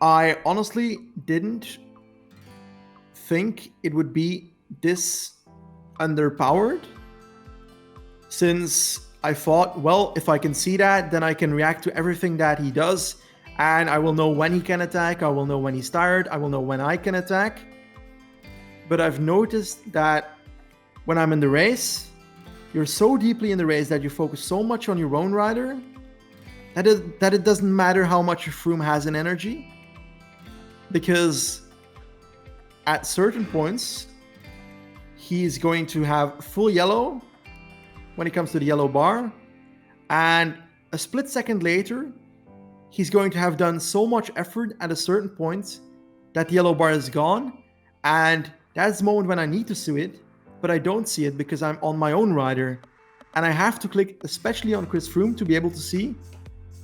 I honestly didn't think it would be this underpowered, since I thought, well, if I can see that, then I can react to everything that he does, and I will know when he can attack, I will know when he's tired, I will know when I can attack. But I've noticed that when I'm in the race, you're so deeply in the race that you focus so much on your own rider that it doesn't matter how much Froome has in energy, because at certain points he's going to have full yellow when it comes to the yellow bar, and a split second later he's going to have done so much effort at a certain point that the yellow bar is gone, and that's the moment when I need to see it, but I don't see it because I'm on my own rider, and I have to click especially on Chris Froome to be able to see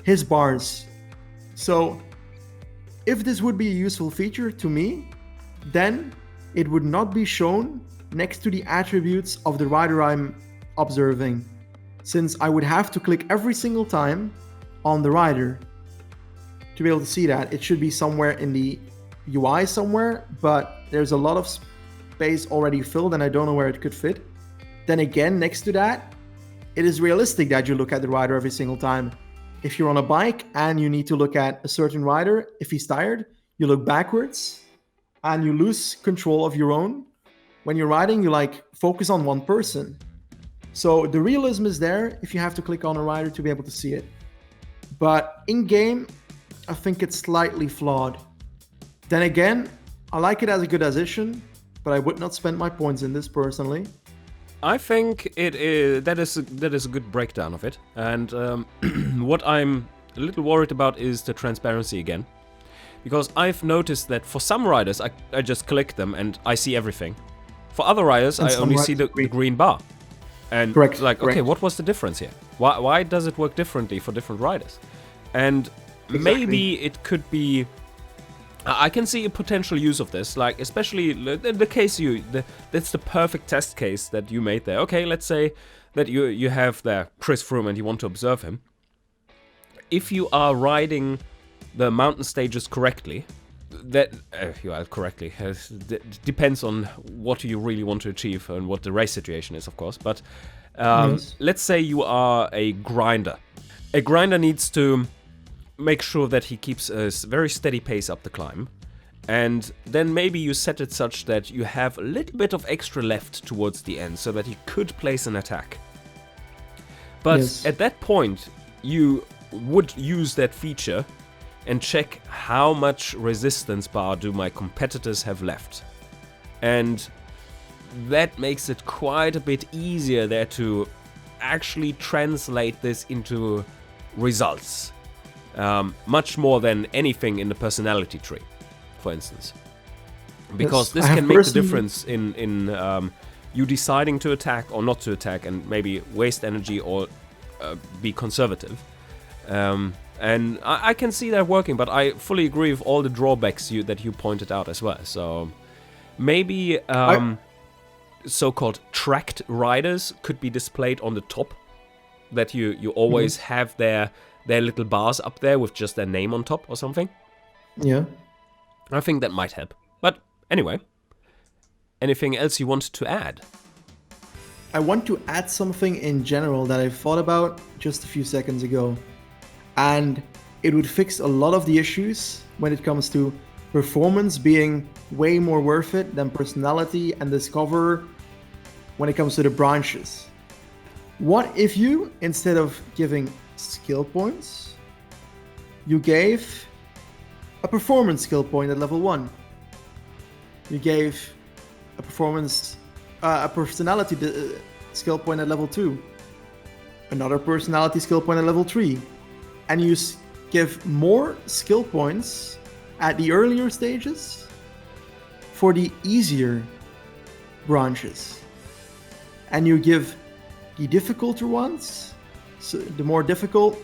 his bars. So if this would be a useful feature to me, then it would not be shown next to the attributes of the rider I'm observing, since I would have to click every single time on the rider to be able to see that. It should be somewhere in the UI somewhere, but there's a lot of space already filled and I don't know where it could fit. Then again, next to that, it is realistic that you look at the rider every single time. If you're on a bike and you need to look at a certain rider, if he's tired, you look backwards and you lose control of your own. When you're riding, you focus on one person. So the realism is there if you have to click on a rider to be able to see it. But in game, I think it's slightly flawed. Then again, I like it as a good addition, but I would not spend my points in this personally. I think it is that is a good breakdown of it, and what I'm a little worried about is the transparency again, because I've noticed that for some riders I just click them and I see everything. For other riders, I only see the green bar, and correct. Okay, what was the difference here? Why does it work differently for different riders? And maybe it could be. I can see a potential use of this, especially the case that's the perfect test case that you made there. Okay, let's say that you have there Chris Froome and you want to observe him. If you are riding the mountain stages correctly, that you are correctly. Depends on what you really want to achieve and what the race situation is, of course. But Yes. let's say you are a grinder. A grinder needs to make sure that he keeps a very steady pace up the climb. And then maybe you set it such that you have a little bit of extra left towards the end so that you could place an attack. But Yes. at that point, you would use that feature and check how much resistance bar do my competitors have left. And that makes it quite a bit easier there to actually translate this into results. Much more than anything in the personality tree, for instance. Because Yes, this I have can make the personally- difference in you deciding to attack or not to attack and maybe waste energy or be conservative. And I can see that working, but I fully agree with all the drawbacks that you pointed out as well. So maybe so-called tracked riders could be displayed on the top, that you always have their little bars up there with just their name on top or something. Yeah. I think that might help. But anyway, anything else you want to add? I want to add something in general that I thought about just a few seconds ago. And it would fix a lot of the issues when it comes to performance being way more worth it than personality and discover when it comes to the branches. What if you, instead of giving skill points, you gave a performance skill point at level 1? You gave a personality skill point at level 2, another personality skill point at level 3, and you give more skill points at the earlier stages for the easier branches, and you give the difficulter ones, so the more difficult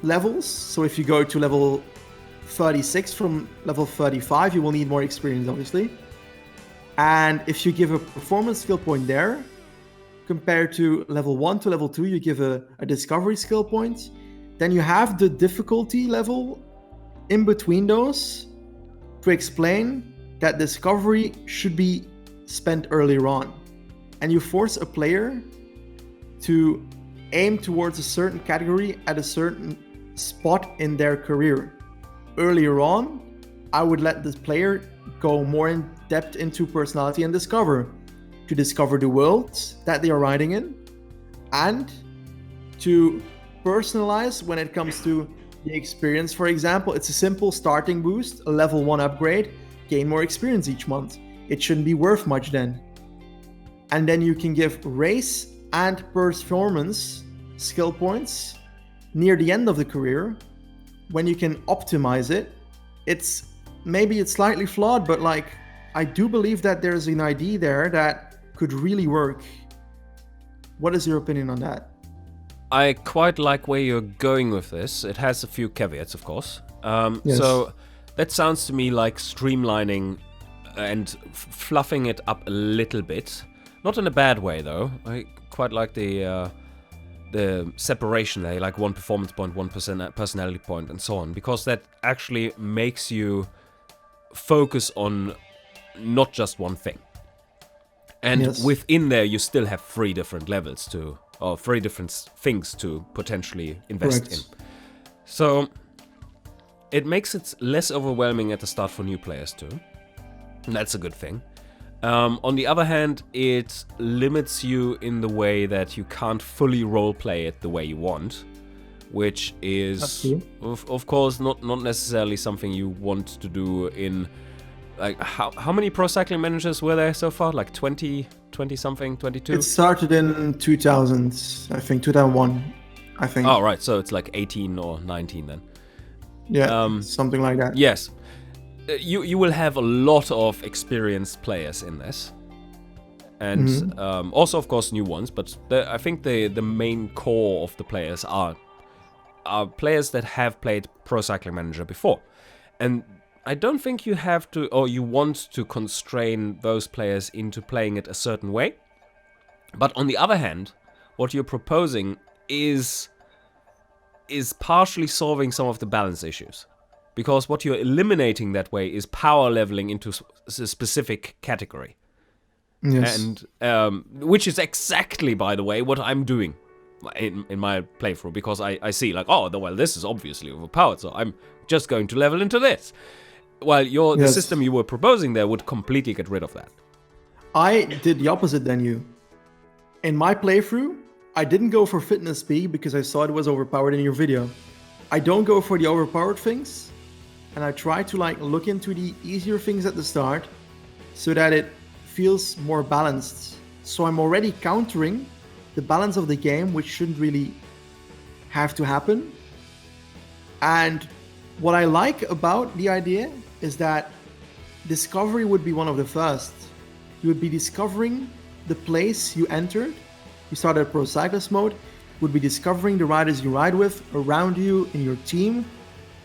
levels. So if you go to level 36 from level 35, you will need more experience, obviously. And if you give a performance skill point there, compared to level 1 to level 2, you give a discovery skill point, then you have the difficulty level in between those to explain that discovery should be spent earlier on. And you force a player to aim towards a certain category at a certain spot in their career. Earlier on, I would let the player go more in depth into personality and to discover the worlds that they are riding in, and to personalize when it comes to the experience. For example, it's a simple starting boost, a level 1 upgrade, gain more experience each month. It shouldn't be worth much then. And then you can give race and performance skill points near the end of the career when you can optimize it. It's slightly flawed, but like, I do believe that there's an idea there that could really work. What is your opinion on that? I quite like where you're going with this. It has a few caveats, of course. Yes. So that sounds to me like streamlining and fluffing it up a little bit. Not in a bad way, though. I quite like the separation there, like 1 performance point, 1 personality point, and so on, because that actually makes you focus on not just one thing. And Yes. within there, you still have 3 different levels or 3 different things to potentially invest Correct. in. So it makes it less overwhelming at the start for new players too. And that's a good thing. On the other hand, it limits you in the way that you can't fully roleplay it the way you want, which is, That's true. of course, not necessarily something you want to do in, like, how many pro cycling managers were there so far? Like 20 something, 22? It started in 2000, I think, 2001, I think. Oh, right, so it's like 18 or 19 then. Yeah, something like that. Yes. You will have a lot of experienced players in this. And also, of course, new ones. But I think the main core of the players are players that have played Pro Cycling Manager before. And I don't think you have to, or you want to constrain those players into playing it a certain way. But on the other hand, what you're proposing is partially solving some of the balance issues. because what you're eliminating that way is power leveling into a specific category. Yes. And which is exactly, by the way, what I'm doing in my playthrough, because I see like, oh, well, this is obviously overpowered, so I'm just going to level into this. While the system you were proposing there would completely get rid of that. I did the opposite than you. In my playthrough, I didn't go for fitness speed because I saw it was overpowered in your video. I don't go for the overpowered things, and I try to like look into the easier things at the start so that it feels more balanced. So I'm already countering the balance of the game, which shouldn't really have to happen. And what I like about the idea is that discovery would be one of the first. You would be discovering the place you entered. You started Pro Cyclist mode, would be discovering the riders you ride with around you in your team.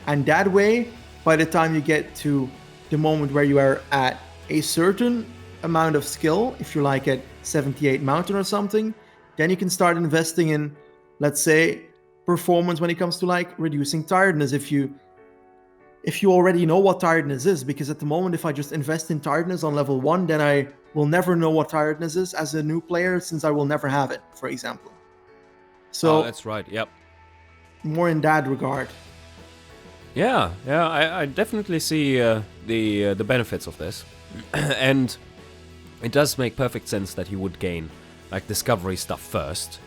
And that way, by the time you get to the moment where you are at a certain amount of skill, if you're like at 78 mountain or something, then you can start investing in, let's say, performance when it comes to like reducing tiredness. If you already know what tiredness is, because at the moment, if I just invest in tiredness on level 1, then I will never know what tiredness is as a new player, since I will never have it, for example. So that's right. Yep. More in that regard. Yeah. I definitely see the benefits of this, and it does make perfect sense that you would gain like discovery stuff first,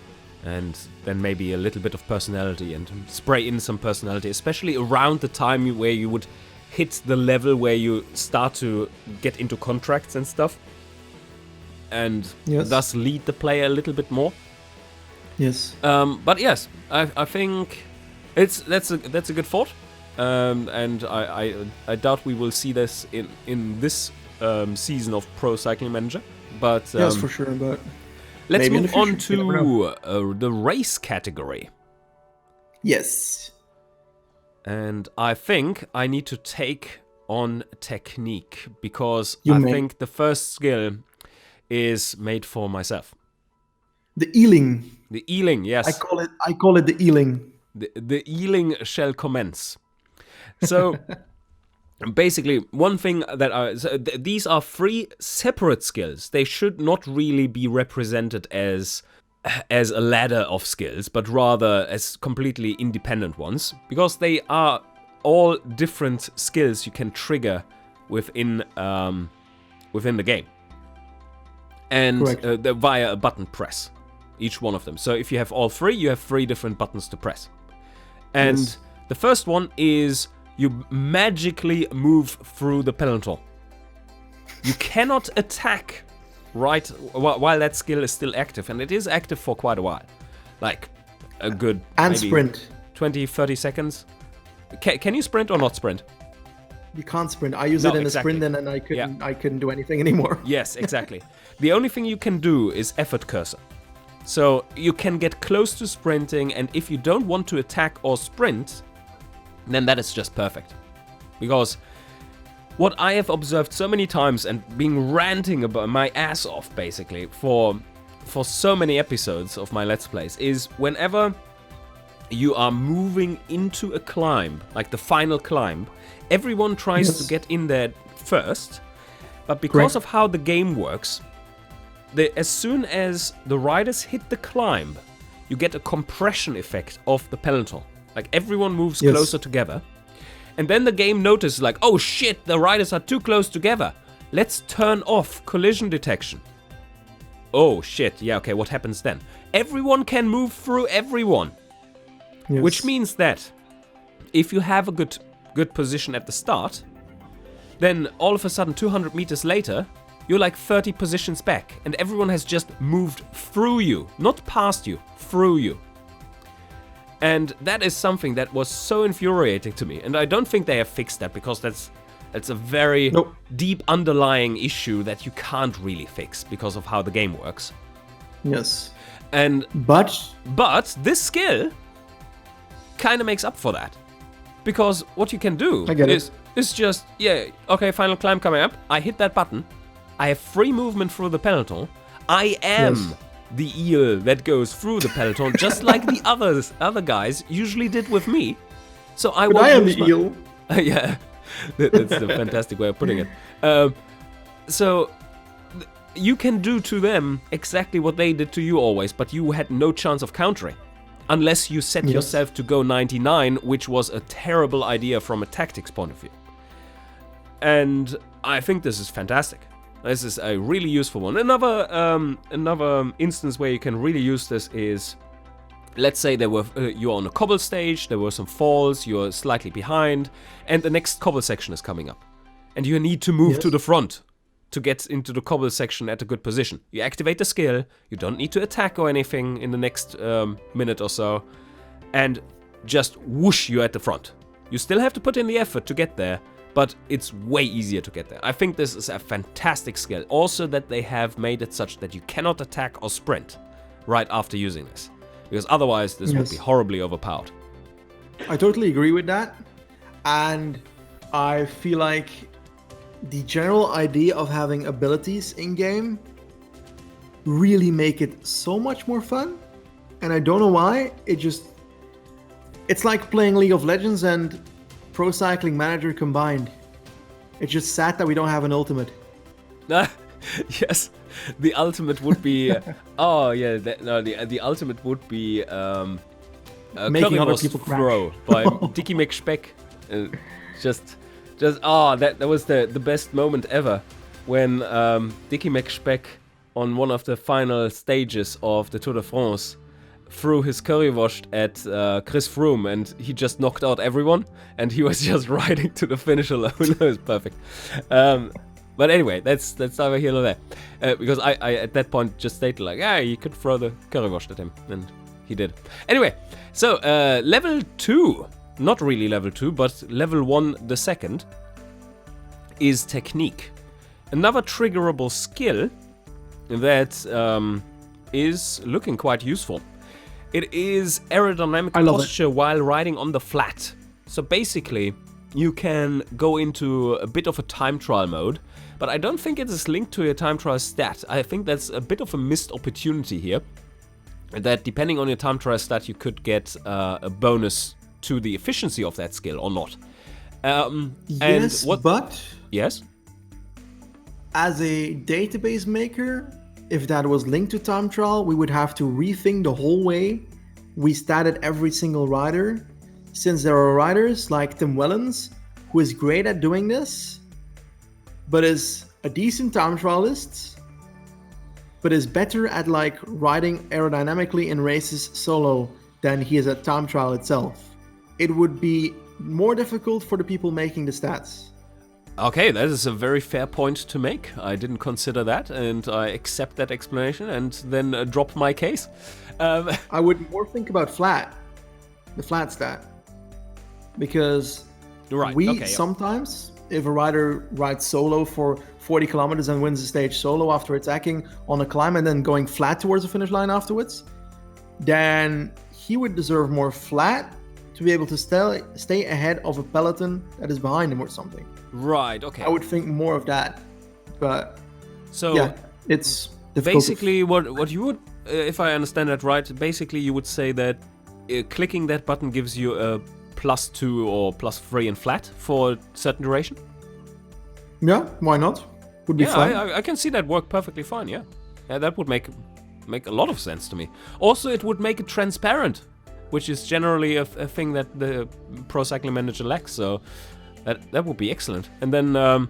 and then maybe a little bit of personality and spray in some personality, especially around the time where you would hit the level where you start to get into contracts and stuff, and thus lead the player a little bit more. Yes. But yes, I think that's a good thought, and I doubt we will see this in this season of Pro Cycling Manager. But yes, for sure. But let's move on to the race category. Yes. And I think I need to take on technique, because I think the first skill is made for myself. The Ealing. The Ealing, yes. I call it the Ealing. The Ealing shall commence. So basically, one thing that these are 3 separate skills. They should not really be represented as a ladder of skills, but rather as completely independent ones, because they are all different skills you can trigger within the game, and via a button press, each one of them. So if you have all 3, you have 3 different buttons to press. And the first one is you magically move through the peloton. You cannot attack while that skill is still active, and it is active for quite a while, like a good and sprint 20-30 seconds. Can you sprint or not sprint? You can't sprint. I use it in a sprint, and then I couldn't do anything anymore. Yes, exactly. The only thing you can do is effort cursor. So you can get close to sprinting, and if you don't want to attack or sprint, then that is just perfect. Because what I have observed so many times, and being ranting about my ass off basically for so many episodes of my Let's Plays, is whenever you are moving into a climb, like the final climb, everyone tries to get in there first, but because of how the game works, as soon as the riders hit the climb, you get a compression effect of the peloton. Like everyone moves closer together. And then the game notices like, oh shit, the riders are too close together. Let's turn off collision detection. Oh shit, yeah, okay, what happens then? Everyone can move through everyone. Yes. Which means that if you have a good position at the start, then all of a sudden 200 meters later, you're like 30 positions back, and everyone has just moved through you, not past you, through you. And that is something that was so infuriating to me, and I don't think they have fixed that, because that's a very deep underlying issue that you can't really fix because of how the game works. Yes. And but this skill kind of makes up for that, because what you can do is just final climb coming up. I hit that button. I have free movement through the peloton. I am the eel that goes through the peloton, just like the other guys usually did with me. So I am the eel. Yeah, that's a fantastic way of putting it. So you can do to them exactly what they did to you always, but you had no chance of countering. Unless you set yourself to go 99, which was a terrible idea from a tactics point of view. And I think this is fantastic. This is a really useful one. Another instance where you can really use this is, let's say you're on a cobble stage, there were some falls, you're slightly behind, and the next cobble section is coming up. And you need to move to the front to get into the cobble section at a good position. You activate the skill, you don't need to attack or anything in the next minute or so, and just whoosh, you're at the front. You still have to put in the effort to get there, but it's way easier to get there. I think this is a fantastic skill. Also that they have made it such that you cannot attack or sprint right after using this. Because otherwise this would be horribly overpowered. I totally agree with that. And I feel like the general idea of having abilities in-game really make it so much more fun. And I don't know why. It's like playing League of Legends and Pro Cycling Manager combined. It's just sad that we don't have an ultimate. Yes, the ultimate would be. The ultimate would be making other people throw by Dicky McSpeck. That was the best moment ever when Dicky McSpeck on one of the final stages of the Tour de France threw his currywurst at Chris Froome, and he just knocked out everyone, and he was just riding to the finish alone. It was perfect. But anyway, that's neither here nor there. Because I at that point just stated like, you could throw the currywurst at him, and he did. Anyway, so level 2, not really level 2, but level 1 the second, is technique. Another triggerable skill that is looking quite useful. It is aerodynamic posture while riding on the flat. So basically, you can go into a bit of a time trial mode, but I don't think it is linked to your time trial stat. I think that's a bit of a missed opportunity here. That depending on your time trial stat, you could get a bonus to the efficiency of that skill or not. Yes, but yes, as a database maker, if that was linked to time trial, we would have to rethink the whole way we statted every single rider, since there are riders like Tim Wellens who is great at doing this, but is a decent time trialist, but is better at like riding aerodynamically in races solo than he is at time trial itself. It would be more difficult for the people making the stats. Okay, that is a very fair point to make. I didn't consider that, and I accept that explanation and then drop my case. I would more think about the flat stat. Because sometimes, if a rider rides solo for 40 kilometers and wins the stage solo after attacking on a climb and then going flat towards the finish line afterwards, then he would deserve more flat to be able to stay ahead of a peloton that is behind him or something. Right, okay. I would think more of that, but so yeah, it's difficult. Basically, what you would, if I understand that right, basically you would say that clicking that button gives you a +2 or +3 in flat for a certain duration? Yeah, why not? Would be fun. I can see that work perfectly fine, yeah. That would make a lot of sense to me. Also, it would make it transparent, which is generally a thing that the Pro Cycling Manager lacks, so that would be excellent. And then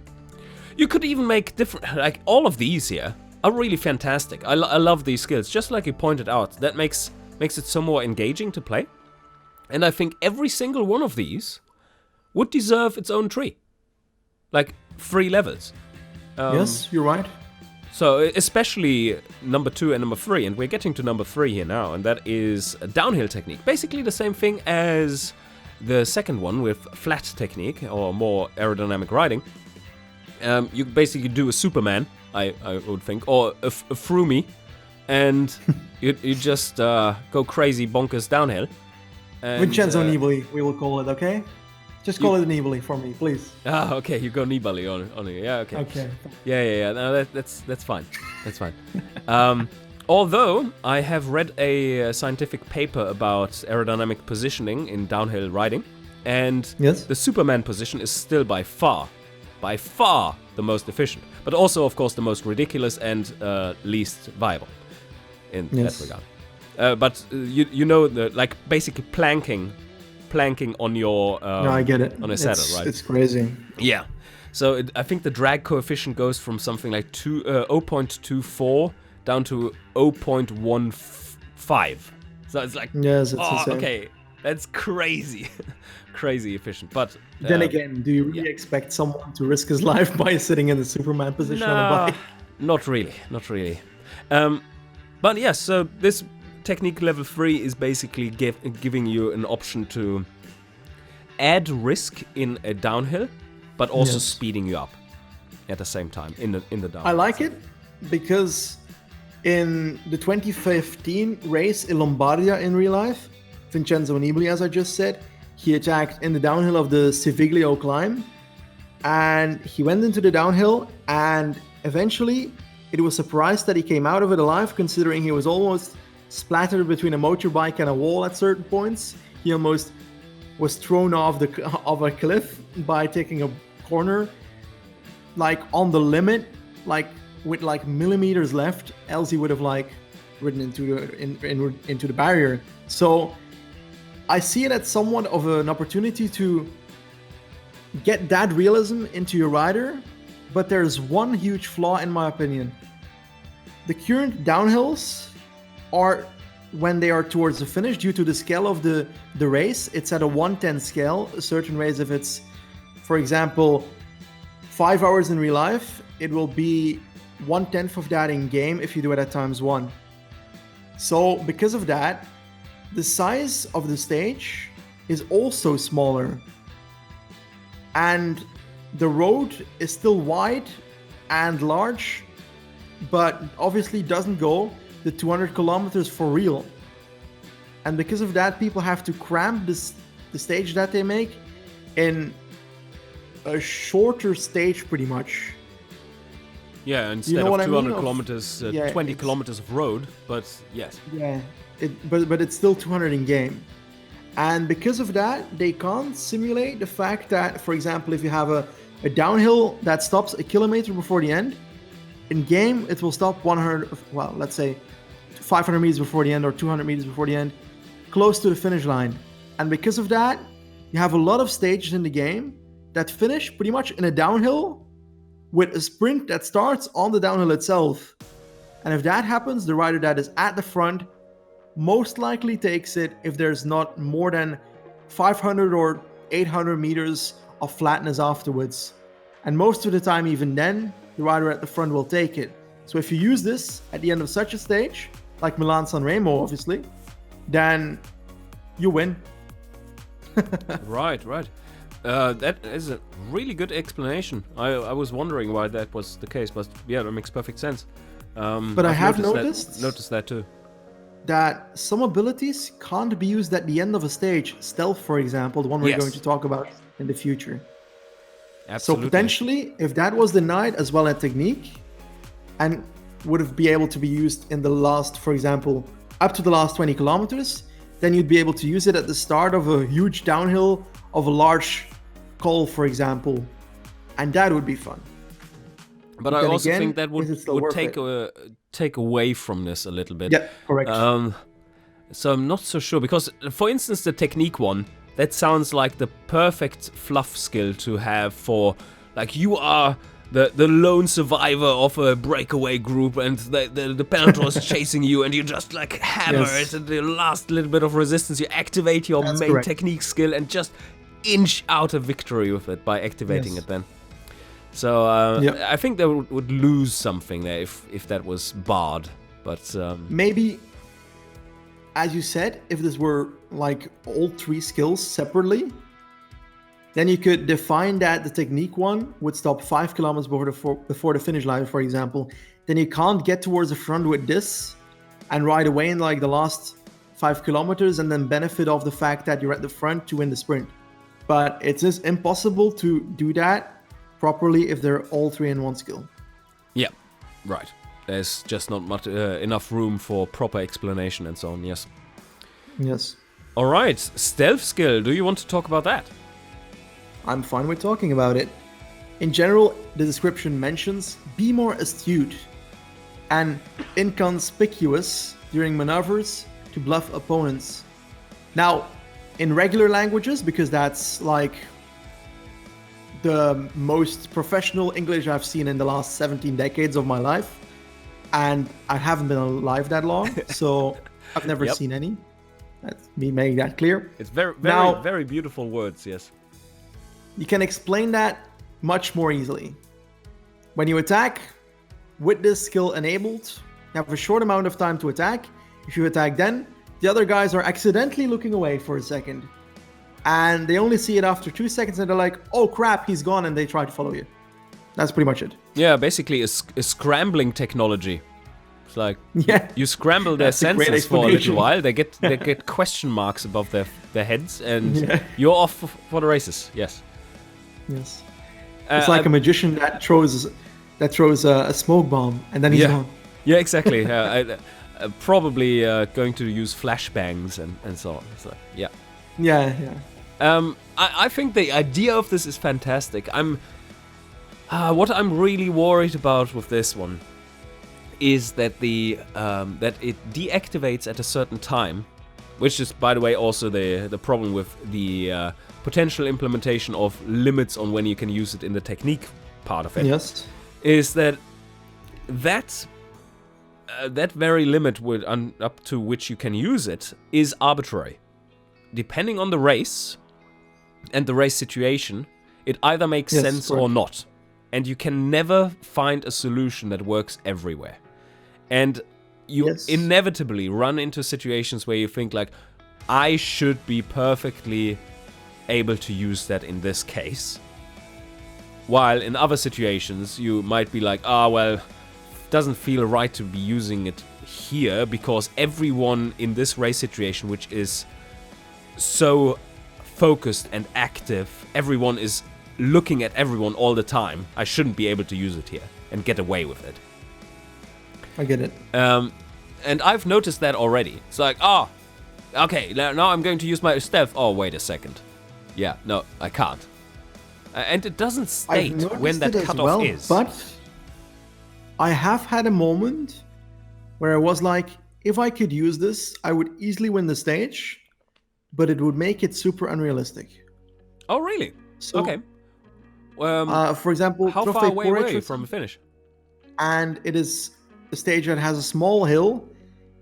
you could even make different, like all of these here are really fantastic. I love these skills, just like you pointed out. That makes it so more engaging to play. And I think every single one of these would deserve its own tree. Like 3 levels. Yes, you're right. So especially number 2 and number 3, and we're getting to number 3 here now, and that is a downhill technique. Basically the same thing as the second one with flat technique, or more aerodynamic riding. You basically do a Superman, I would think, or a Froomey, and you just go crazy bonkers downhill. And, Vincenzo Nibali, we will call it, okay? Just call it Nibali for me, please. Ah, okay, you go Nibali on it. Yeah, okay. Okay. Yeah. No, that's fine. That's fine. Although I have read a scientific paper about aerodynamic positioning in downhill riding, And Yes. the Superman position is still by far the most efficient. But also, of course, the most ridiculous and least viable in that regard. But you know, like basically planking on your No, I get it. on a saddle, right? It's crazy. Yeah. So I think the drag coefficient goes from something like 0.24 down to 0.15. So it's like, Yes, it's insane. okay, that's crazy, crazy efficient. But Then again, do you really expect someone to risk his life by sitting in the Superman position on a bike? Not really. But yes, so this technique level 3 is basically giving you an option to add risk in a downhill, but also speeding you up at the same time in the downhill. I like it because in the 2015 race in Lombardia in real life, Vincenzo Nibali, as I just said, he attacked in the downhill of the Civiglio climb, and he went into the downhill, and eventually it was surprised that he came out of it alive, considering he was almost splattered between a motorbike and a wall at certain points. He almost was thrown off a cliff by taking a corner, like on the limit, like with like millimeters left, else he would have like ridden into the barrier. So I see it as somewhat of an opportunity to get that realism into your rider, but there's one huge flaw in my opinion. The current downhills are, when they are towards the finish, due to the scale of the race, it's at a 1/10 scale. A certain race, if it's, for example, 5 hours in real life, it will be 1/10 of that in game if you do it at ×1. So because of that, the size of the stage is also smaller, and the road is still wide and large, but obviously doesn't go the 200 kilometers for real. And because of that, people have to cramp the stage that they make in a shorter stage pretty much. Yeah, instead You know of what I 200 mean? kilometers, 20 kilometers of road, but yes. Yeah, but it's still 200 in game. And because of that, they can't simulate the fact that, for example, if you have a downhill that stops a kilometer before the end, in game it will stop 100, well, let's say 500 meters before the end or 200 meters before the end, close to the finish line. And because of that, you have a lot of stages in the game that finish pretty much in a downhill with a sprint that starts on the downhill itself. And if that happens, the rider that is at the front most likely takes it if there's not more than 500 or 800 meters of flatness afterwards. And most of the time, even then, the rider at the front will take it. So if you use this at the end of such a stage, like Milan-San Remo, obviously, then you win. Right. That is a really good explanation. I was wondering why that was the case, but yeah, that makes perfect sense. But I have noticed that too. That some abilities can't be used at the end of a stage. Stealth, for example, the one we're going to talk about in the future. Absolutely. So potentially, if that was denied as well as technique, and would have be able to be used in the last, for example, up to the last 20 kilometers, then you'd be able to use it at the start of a huge downhill of a large col, for example, and that would be fun. But I also think that would take away from this a little bit. Yeah, correct. So I'm not so sure, because, for instance, the technique one, that sounds like the perfect fluff skill to have for, like, you are the lone survivor of a breakaway group, and the Bellator is chasing you, and you just like hammer it, and the last little bit of resistance, you activate your main technique skill and just inch out a victory with it by activating it then. So I think they would lose something there if that was barred. But maybe, as you said, if this were like all three skills separately, then you could define that the technique one would stop 5 kilometers before the finish line, for example. Then you can't get towards the front with this and ride away in like the last 5 kilometers and then benefit off the fact that you're at the front to win the sprint. But it's just impossible to do that properly if they're all three in one skill. Yeah, right. There's just not much enough room for proper explanation and so on, yes. Yes. Alright, stealth skill. Do you want to talk about that? I'm fine with talking about it. In general, the description mentions be more astute and inconspicuous during maneuvers to bluff opponents. Now, in regular languages, because that's like the most professional English I've seen in the last 17 decades of my life, and I haven't been alive that long, so I've never seen any. That's me making that clear. It's very, Now, very beautiful words, yes. you can explain that much more easily. When you attack, with this skill enabled, you have a short amount of time to attack. If you attack then, the other guys are accidentally looking away for a second. And they only see it after 2 seconds and they're like, oh crap, he's gone, and they try to follow you. That's pretty much it. Yeah, basically a scrambling technology. It's like, Yeah. you scramble their That's a great senses for a little explanation. while, they get question marks above their heads, and you're off for the races, yes. Yes. It's like a magician that throws a smoke bomb and then he's gone. Yeah, exactly. Probably going to use flashbangs and so on. So, yeah. Yeah. I think the idea of this is fantastic. What I'm really worried about with this one is that that it deactivates at a certain time, which is, by the way, also the problem with the potential implementation of limits on when you can use it in the technique part of it. Yes. Is that very limit up to which you can use it is arbitrary. Depending on the race and the race situation, it either makes sense or not. And you can never find a solution that works everywhere. And you inevitably run into situations where you think like, I should be perfectly able to use that in this case. While in other situations, you might be like, well, doesn't feel right to be using it here because everyone in this race situation, which is so focused and active, everyone is looking at everyone all the time. I shouldn't be able to use it here and get away with it. I get it. And I've noticed that already. It's like, okay, now I'm going to use my stealth. Oh, wait a second. Yeah, no, I can't. And it doesn't state when that cutoff is. But I have had a moment where I was like, if I could use this, I would easily win the stage, but it would make it super unrealistic. Oh, really? So, okay. For example, how far away were you from the finish? And it is a stage that has a small hill,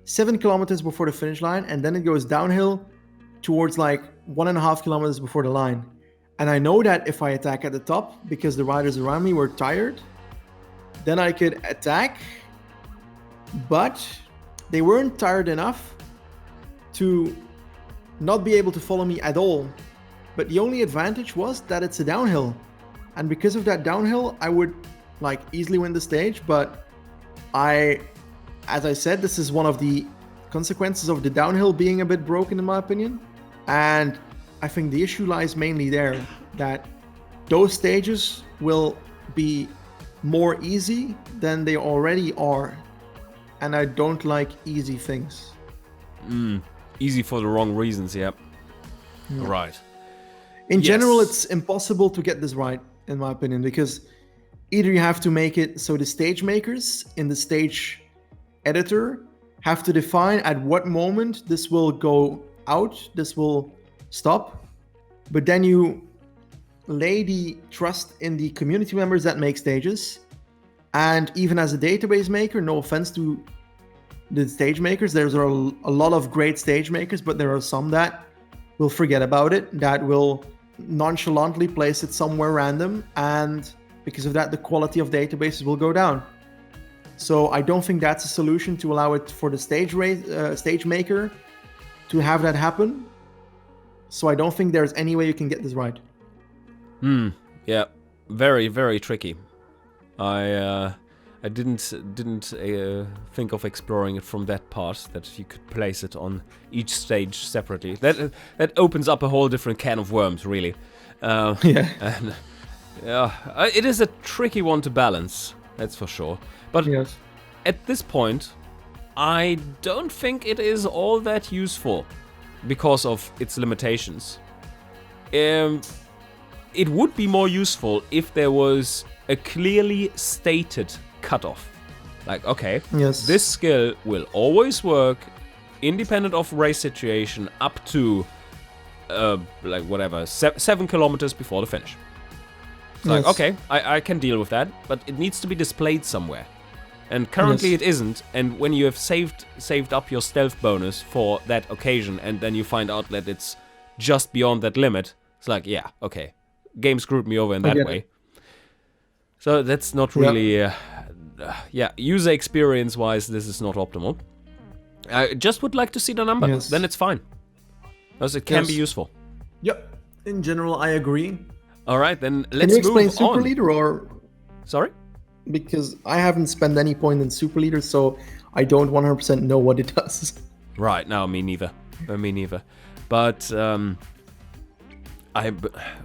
7 kilometers before the finish line, and then it goes downhill towards like 1.5 kilometers before the line. And I know that if I attack at the top, because the riders around me were tired, then I could attack, but they weren't tired enough to not be able to follow me at all. But the only advantage was that it's a downhill. And because of that downhill, I would like easily win the stage. But as I said, this is one of the consequences of the downhill being a bit broken in my opinion. And I think the issue lies mainly there, that those stages will be more easy than they already are. And I don't like easy things. Easy for the wrong reasons, yeah. Right. In general, it's impossible to get this right, in my opinion, because either you have to make it so the stage makers in the stage editor have to define at what moment this will go out, this will stop, but then you lay the trust in the community members that make stages. And even as a database maker, no offense to the stage makers, there's a lot of great stage makers, but there are some that will forget about it, that will nonchalantly place it somewhere random, and because of that, the quality of databases will go down. So I don't think that's a solution to allow it for the stage maker to have that happen. So I don't think there's any way you can get this right. Yeah, very, very tricky. I didn't think of exploring it from that part, that you could place it on each stage separately. That opens up a whole different can of worms, really. And, it is a tricky one to balance, that's for sure. But at this point, I don't think it is all that useful. because of its limitations. It would be more useful if there was a clearly stated cutoff. Like, okay, Yes. this skill will always work, independent of race situation, up to, like, whatever, 7 kilometers before the finish. It's like, Yes. okay, I can deal with that, but it needs to be displayed somewhere. And currently Yes. it isn't, and when you have saved up your stealth bonus for that occasion, and then you find out that it's just beyond that limit, it's like, yeah, okay, game screwed me over in that way. So that's not really, user experience-wise, this is not optimal. I just would like to see the number, Yes. then it's fine. Because it can be useful. Yep. In general, I agree. Alright, then Can let's you explain move Super on. Leader, or Sorry? because I haven't spent any point in Super Leader, so I don't 100% know what it does. Right, no, me neither. Me neither. But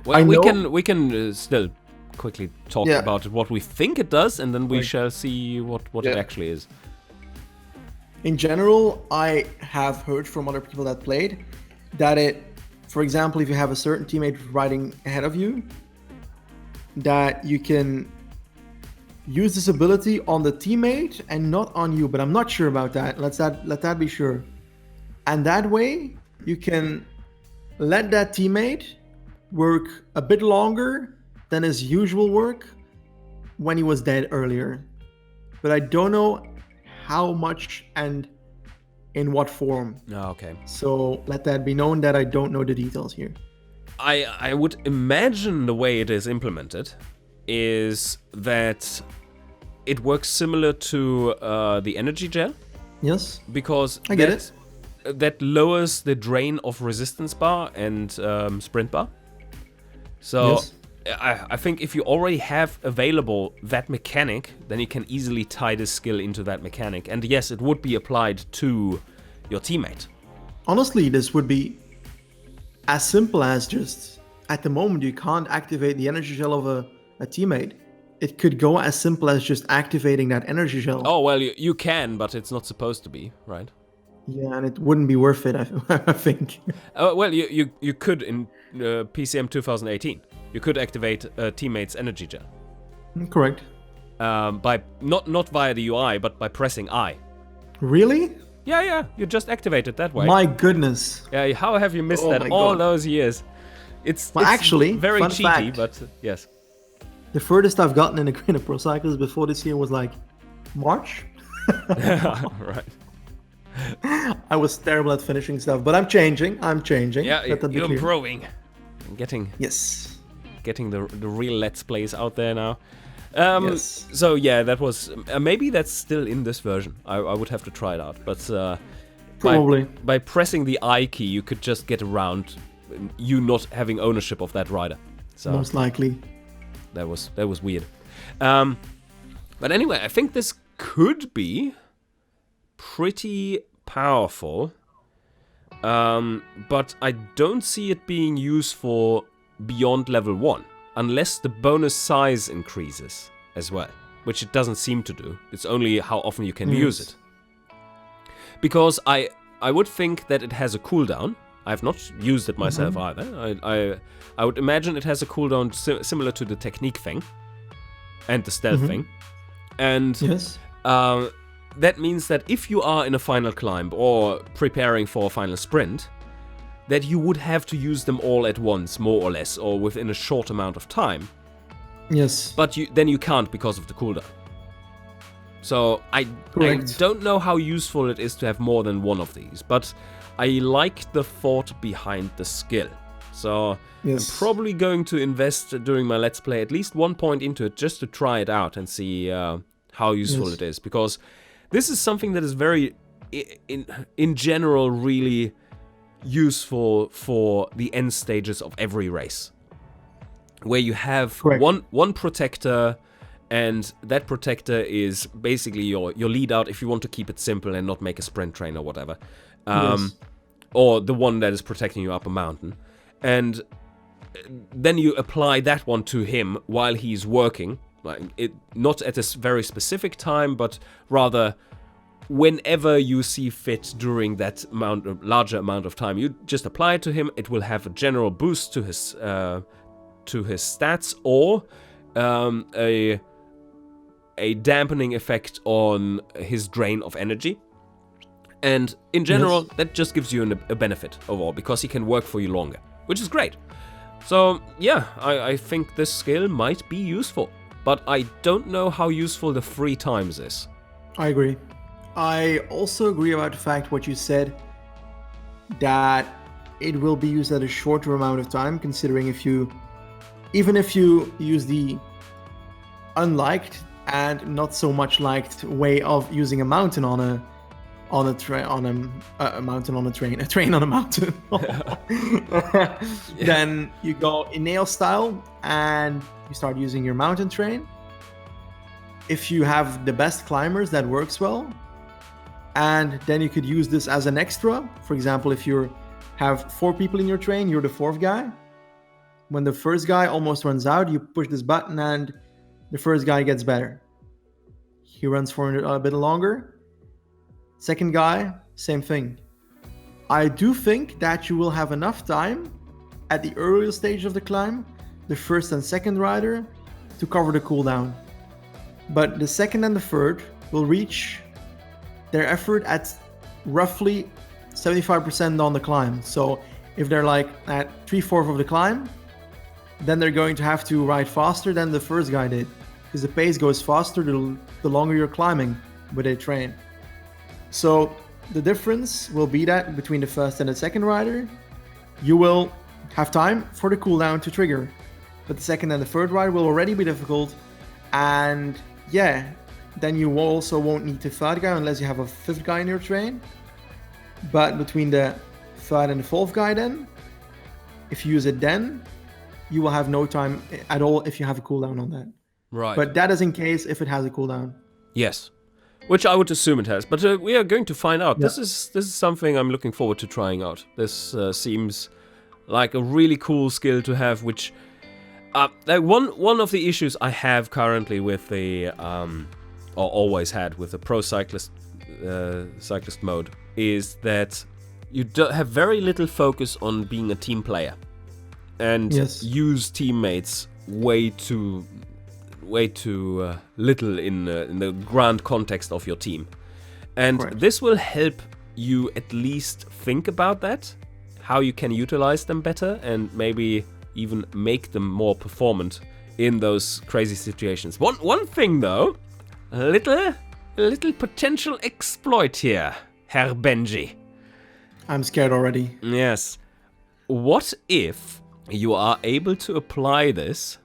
we can still quickly talk about what we think it does, and then we shall see what it actually is. In general, I have heard from other people that played that it, for example, if you have a certain teammate riding ahead of you, that you can use this ability on the teammate and not on you, but I'm not sure about that. Let that be sure. And that way, you can let that teammate work a bit longer than his usual work when he was dead earlier. But I don't know how much and in what form. Oh, okay. So let that be known that I don't know the details here. I would imagine the way it is implemented is that it works similar to the energy gel. Yes. Because I get it. That lowers the drain of resistance bar and sprint bar. So Yes. I think if you already have available that mechanic, then you can easily tie this skill into that mechanic. And yes, it would be applied to your teammate. Honestly, this would be as simple as just, at the moment, you can't activate the energy gel of a teammate. It could go as simple as just activating that energy gel. Oh, well, you can, but it's not supposed to be, right? Yeah, and it wouldn't be worth it, I think. Well, you could in PCM 2018. You could activate a teammate's energy gel. Correct. By not via the UI, but by pressing I. Really? Yeah, you just activate it that way. My goodness. Yeah, how have you missed that my all God. those years? It's Actually, very fun cheaty, fact. but yes. The furthest I've gotten in a Green Pro Cycles before this year was like March. Right. I was terrible at finishing stuff, but I'm changing. Yeah, Let that be you're clear. improving. Getting the real Let's Plays out there now. Yes. So yeah, that was maybe that's still in this version. I would have to try it out, but Probably. by pressing the I key, you could just get around you not having ownership of that rider. So Most likely. that was weird. But anyway, I think this could be pretty powerful. But I don't see it being useful beyond level 1. Unless the bonus size increases as well. Which it doesn't seem to do. It's only how often you can use it. Because I would think that it has a cooldown. I've not used it myself either. I would imagine it has a cooldown similar to the technique thing. And the stealth thing. And Yes. that means that if you are in a final climb or preparing for a final sprint, that you would have to use them all at once, more or less, or within a short amount of time. Yes. But then you can't because of the cooldown. So I Correct. don't know how useful it is to have more than one of these, but I like the thought behind the skill. So Yes. I'm probably going to invest during my Let's Play at least 1 point into it just to try it out and see how useful Yes. it is. Because this is something that is very, in general, really useful for the end stages of every race. Where you have Correct. one protector, and that protector is basically your lead out if you want to keep it simple and not make a sprint train or whatever. Yes. Or the one that is protecting you up a mountain. And then you apply that one to him while he's working. Like not at a very specific time, but rather whenever you see fit during that larger amount of time. You just apply it to him. It will have a general boost to his stats, or a dampening effect on his drain of energy. And in general, that just gives you a benefit overall, because he can work for you longer, which is great. So yeah, I think this skill might be useful, but I don't know how useful the 3 times is. I agree. I also agree about the fact what you said, that it will be used at a shorter amount of time, considering even if you use the unliked and not so much liked way of using a mountain on a train on a mountain on a train, a train on a mountain. Then you go in nail style and you start using your mountain train. If you have the best climbers, that works well. And then you could use this as an extra. For example, if you have 4 people in your train, you're the 4th guy. When the first guy almost runs out, you push this button and the first guy gets better. He runs for a bit longer. Second guy, same thing. I do think that you will have enough time at the earlier stage of the climb, the first and second rider, to cover the cooldown. But the second and the third will reach their effort at roughly 75% on the climb. So if they're like at 3/4 of the climb, then they're going to have to ride faster than the first guy did, because the pace goes faster the longer you're climbing with a train. So the difference will be that between the first and the second rider, you will have time for the cooldown to trigger. But the second and the third rider will already be difficult. And yeah, then you also won't need the third guy unless you have a 5th guy in your train. But between the 3rd and the 4th guy then, if you use it then, you will have no time at all if you have a cooldown on that. Right. But that is in case if it has a cooldown. Yes. Which I would assume it has, but we are going to find out. Yeah. This is something I'm looking forward to trying out. This seems like a really cool skill to have. Which like one of the issues I have currently with the or always had with the pro cyclist mode is that you have very little focus on being a team player, and use teammates way too little in the grand context of your team. And Correct. This will help you at least think about that, how you can utilize them better, and maybe even make them more performant in those crazy situations. One thing though, a little potential exploit here, Herr Benji. I'm scared already. Yes. What if you are able to apply this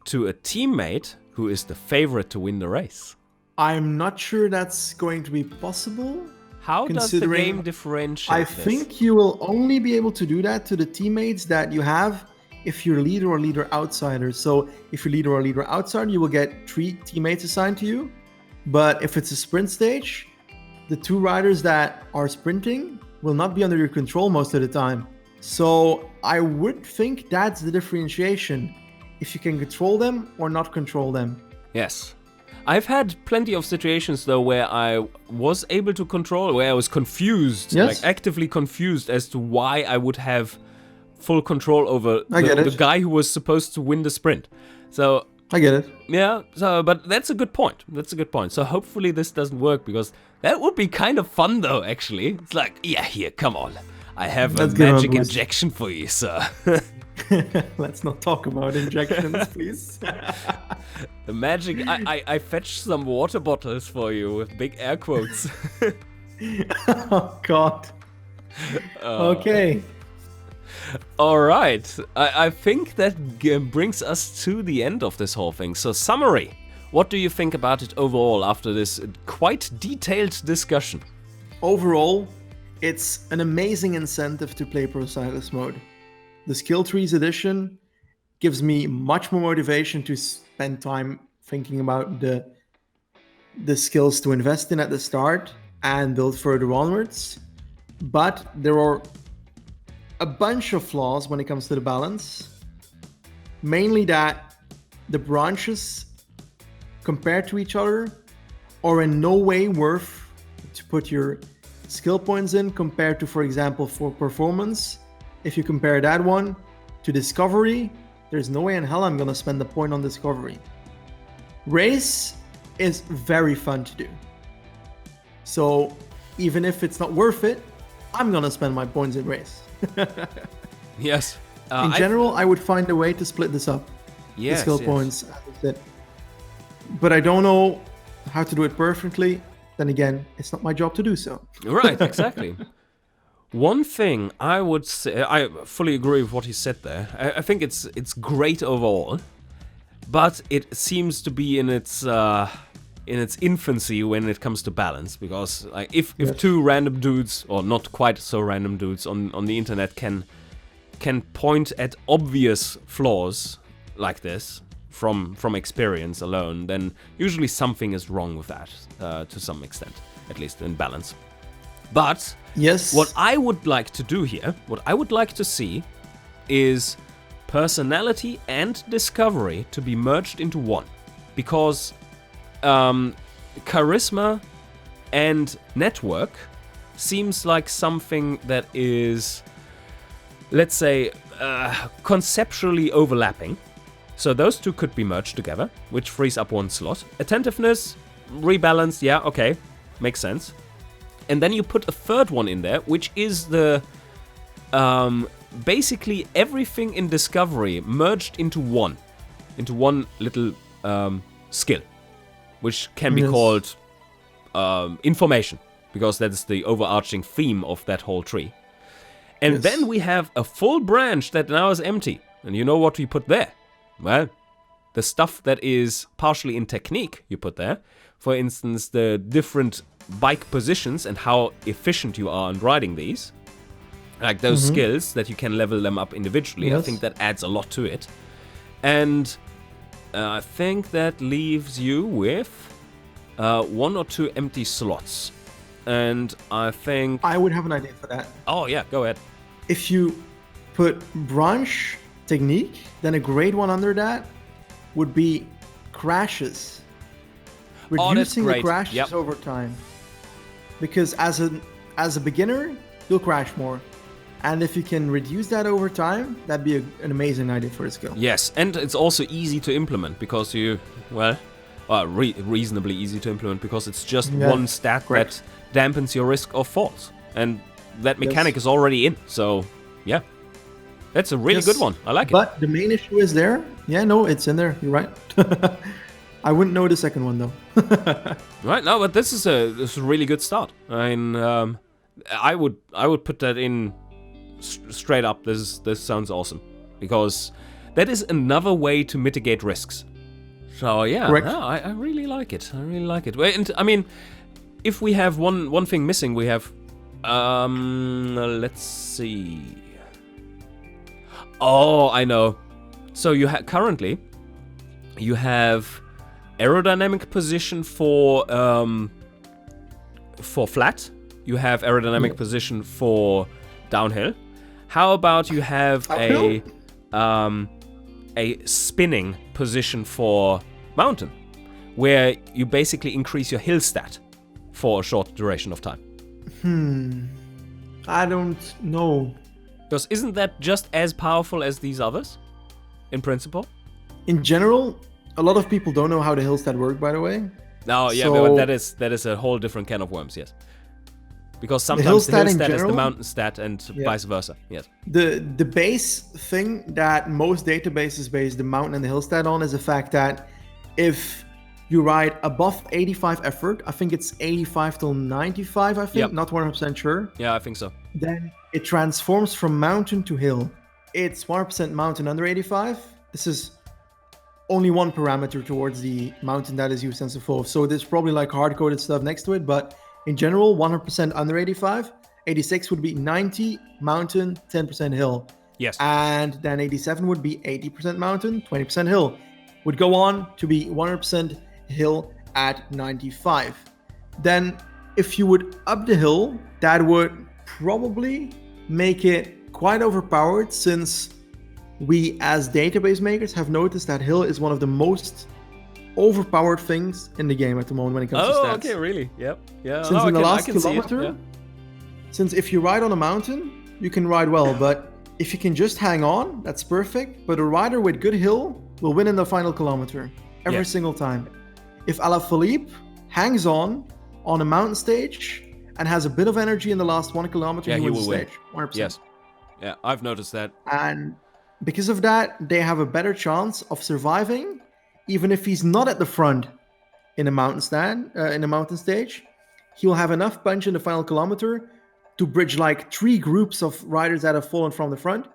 to a teammate who is the favorite to win the race? I'm not sure that's going to be possible. How does the game differentiate I this? think you will only be able to do that to the teammates that you have if you're leader or leader outsider. So if you're leader or leader outsider, you will get 3 teammates assigned to you. But if it's a sprint stage, the 2 riders that are sprinting will not be under your control most of the time. So I would think that's the differentiation. If you can control them or not control them. Yes. I've had plenty of situations though where I was able to control, where I was confused, like actively confused as to why I would have full control over the guy who was supposed to win the sprint. So I get it. Yeah, but that's a good point. So hopefully this doesn't work, because that would be kind of fun though, actually. It's like, yeah, here, come on. I have a magic injection for you, sir. Let's not talk about injections, please. The magic, I fetched some water bottles for you with big air quotes. Oh, God. Okay. All right. I think that brings us to the end of this whole thing. So, summary. What do you think about it overall after this quite detailed discussion? Overall, it's an amazing incentive to play Pro Cyclist mode. The Skill Trees edition gives me much more motivation to spend time thinking about the skills to invest in at the start and build further onwards. But there are a bunch of flaws when it comes to the balance. Mainly that the branches compared to each other are in no way worth to put your skill points in compared to, for example, for performance. If you compare that one to discovery, there's no way in hell I'm gonna spend the point on discovery. Race is very fun to do. So even if it's not worth it, I'm gonna spend my points in race. Yes. In general, I would find a way to split this up. Yes, the skill points, as I said. But I don't know how to do it perfectly. Then again, it's not my job to do so. Right, exactly. One thing I would say, I fully agree with what he said there. I think it's great overall, but it seems to be in its infancy when it comes to balance. Because like if two random dudes, or not quite so random dudes, on the internet can point at obvious flaws like this from experience alone, then usually something is wrong with that to some extent, at least in balance. But yes, what I would like to do here, what I would like to see, is personality and discovery to be merged into one, because charisma and network seems like something that is, let's say, conceptually overlapping. So those two could be merged together, which frees up one slot. Attentiveness, rebalanced, yeah, okay, makes sense. And then you put a third one in there, which is the basically everything in discovery merged into one little skill, which can be called information, because that's the overarching theme of that whole tree. And then we have a full branch that now is empty. And you know what we put there? Well, the stuff that is partially in technique you put there. For instance, the different bike positions and how efficient you are in riding these. Like those skills that you can level them up individually. Yes. I think that adds a lot to it. And I think that leaves you with 1 or 2 empty slots. And I think... I would have an idea for that. Oh yeah, go ahead. If you put branch technique, then a grade one under that would be crashes. Reducing the crashes over time. Because as a beginner, you'll crash more. And if you can reduce that over time, that'd be an amazing idea for a skill. Yes, and it's also easy to implement because reasonably easy to implement because it's just one stat that dampens your risk of falls. And that mechanic is already in, so yeah. That's a really good one. I like it. But the main issue is there. Yeah, no, it's in there. You're right. I wouldn't know the second one though. Right, no, but this is a really good start. I mean, I would put that in straight up. This sounds awesome because that is another way to mitigate risks. So yeah, no, I really like it. I really like it. And I mean, if we have one thing missing, we have let's see. Oh, I know. So you currently you have aerodynamic position for flat. You have aerodynamic position for downhill. How about you have a spinning position for mountain, where you basically increase your hill stat for a short duration of time? I don't know. Because isn't that just as powerful as these others, in principle? In general, a lot of people don't know how the hill stat work, by the way. No, yeah, but that is a whole different can of worms, yes. Because sometimes the hill stat is the mountain stat and vice versa, yes. The base thing that most databases base the mountain and the hill stat on is the fact that if you ride above 85 effort, I think it's 85 till 95, I think, not 100% sure. Yeah, I think so. Then it transforms from mountain to hill. It's 100% mountain under 85. This is only one parameter towards the mountain that is used TensorFlow. So there's probably like hard-coded stuff next to it, but in general, 100% under 85. 86 would be 90 mountain, 10% hill. Yes. And then 87 would be 80% mountain, 20% hill. Would go on to be 100% hill at 95. Then if you would up the hill, that would probably make it quite overpowered, since we as database makers have noticed that hill is one of the most overpowered things in the game at the moment when it comes to stats. Oh, okay, really? Yep. Yeah. Since in the last I can see it, kilometer, yeah. since if you ride on a mountain, you can ride well, but if you can just hang on, that's perfect. But a rider with good hill will win in the final kilometer every single time. If Alaphilippe hangs on a mountain stage and has a bit of energy in the last 1 kilometer, he wins the stage. 100%. Yes. Yeah, I've noticed that. And because of that, they have a better chance of surviving, even if he's not at the front in a mountain stage. He'll have enough punch in the final kilometer to bridge like 3 groups of riders that have fallen from the front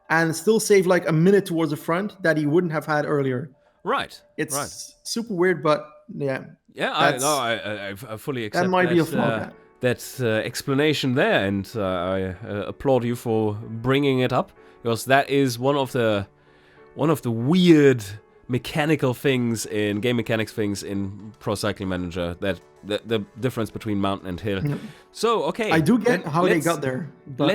and still save like a minute towards the front that he wouldn't have had earlier. Right. It's super weird, but yeah. Yeah, I fully accept that. Might be a flaw. That explanation there, and I applaud you for bringing it up, because that is one of the weird mechanical things in game mechanics things in Pro Cycling Manager, that the difference between mountain and hill. Yep. So okay, I do get how they got there. But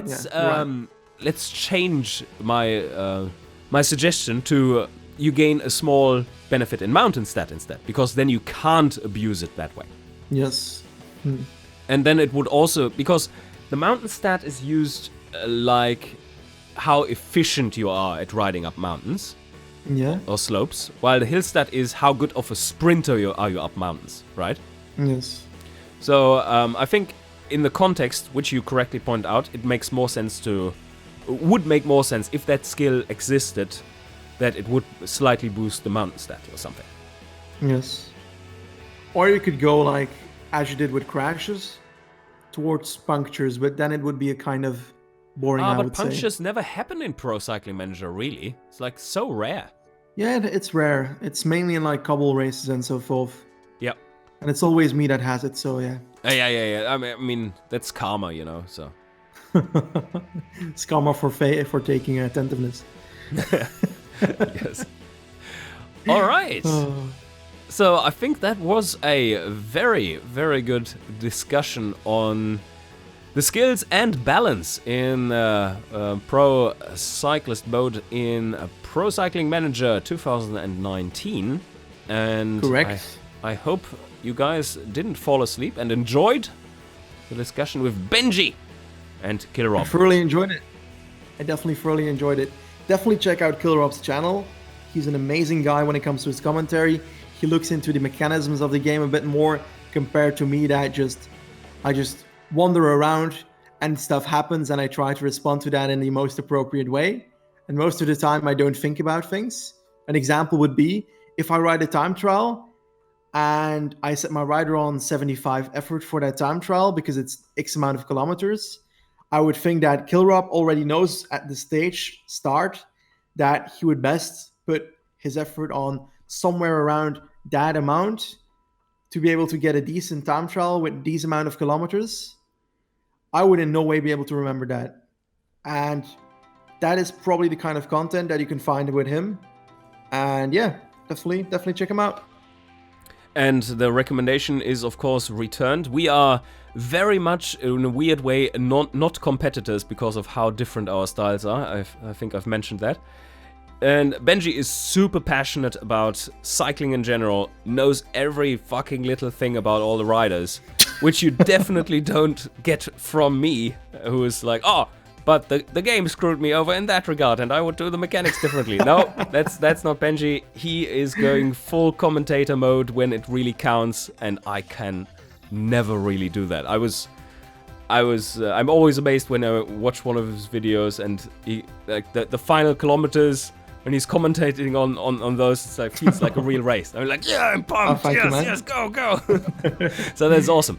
let's change my my suggestion to you gain a small benefit in mountain stat instead, because then you can't abuse it that way. Yes. And then it would also, because the mountain stat is used like how efficient you are at riding up mountains. Yeah. Or slopes, while the hill stat is how good of a sprinter are you up mountains, right? Yes. So I think in the context, which you correctly point out, it makes more sense would make more sense if that skill existed, that it would slightly boost the mountain stat or something. Yes. Or you could go like, as you did with crashes, towards punctures, but then it would be a kind of boring, I would say. But punctures never happen in Pro Cycling Manager, really. It's like so rare. Yeah, it's rare. It's mainly in like cobble races and so forth. Yep. And it's always me that has it, so yeah. Yeah. I mean, that's karma, so. It's karma for taking attentiveness. Yes. All right. So I think that was a very, very good discussion on the skills and balance in Pro Cyclist mode in Pro Cycling Manager 2019. And correct. I hope you guys didn't fall asleep and enjoyed the discussion with Benji and Killer Rob. I thoroughly enjoyed it. I definitely thoroughly enjoyed it. Definitely check out Killer Rob's channel. He's an amazing guy when it comes to his commentary. He looks into the mechanisms of the game a bit more compared to me that I just wander around and stuff happens and I try to respond to that in the most appropriate way. And most of the time I don't think about things. An example would be if I ride a time trial and I set my rider on 75 effort for that time trial because it's X amount of kilometers, I would think that Killrob already knows at the stage start that he would best put his effort on somewhere around that amount to be able to get a decent time trial with these amount of kilometers. I would in no way be able to remember that. And that is probably the kind of content that you can find with him. And yeah, definitely check him out. And the recommendation is, of course, returned. We are very much, in a weird way, not competitors because of how different our styles are. I think I've mentioned that. And Benji is super passionate about cycling in general, knows every fucking little thing about all the riders, which you definitely don't get from me, who is like, oh, but the game screwed me over in that regard, and I would do the mechanics differently. No, that's not Benji. He is going full commentator mode when it really counts, and I can never really do that. I'm always amazed when I watch one of his videos, and he, like the final kilometers. When he's commentating on those, it's like, feels like a real race. I'm like, yeah, I'm pumped. Yes, go. So that's awesome.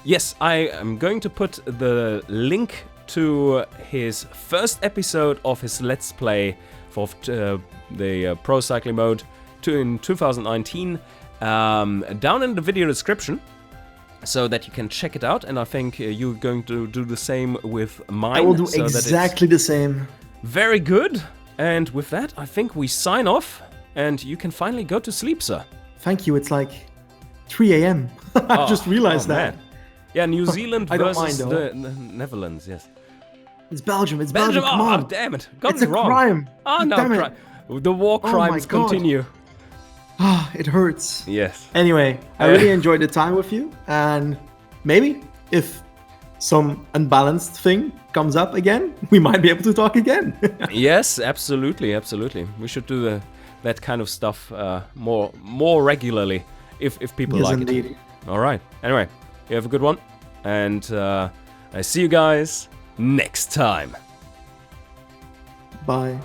Yes, I am going to put the link to his first episode of his Let's Play for the Pro Cycling Mode in 2019 down in the video description, so that you can check it out. And I think you're going to do the same with mine. I will do exactly the same. Very good. And with that, I think we sign off, and you can finally go to sleep, sir. Thank you. It's like 3 a.m. I just realized that. Man. Yeah, New Zealand versus the Netherlands, yes. It's Belgium. Come on. Damn it. Got it's it wrong. Crime. Oh, no. The war crimes continue. It hurts. Yes. Anyway, I really enjoyed the time with you, and maybe if some unbalanced thing comes up again, we might be able to talk again. Yes, absolutely, absolutely. We should do that kind of stuff more regularly if people Yes, like indeed. it. All right. Anyway, you have a good one, and I see you guys next time. Bye.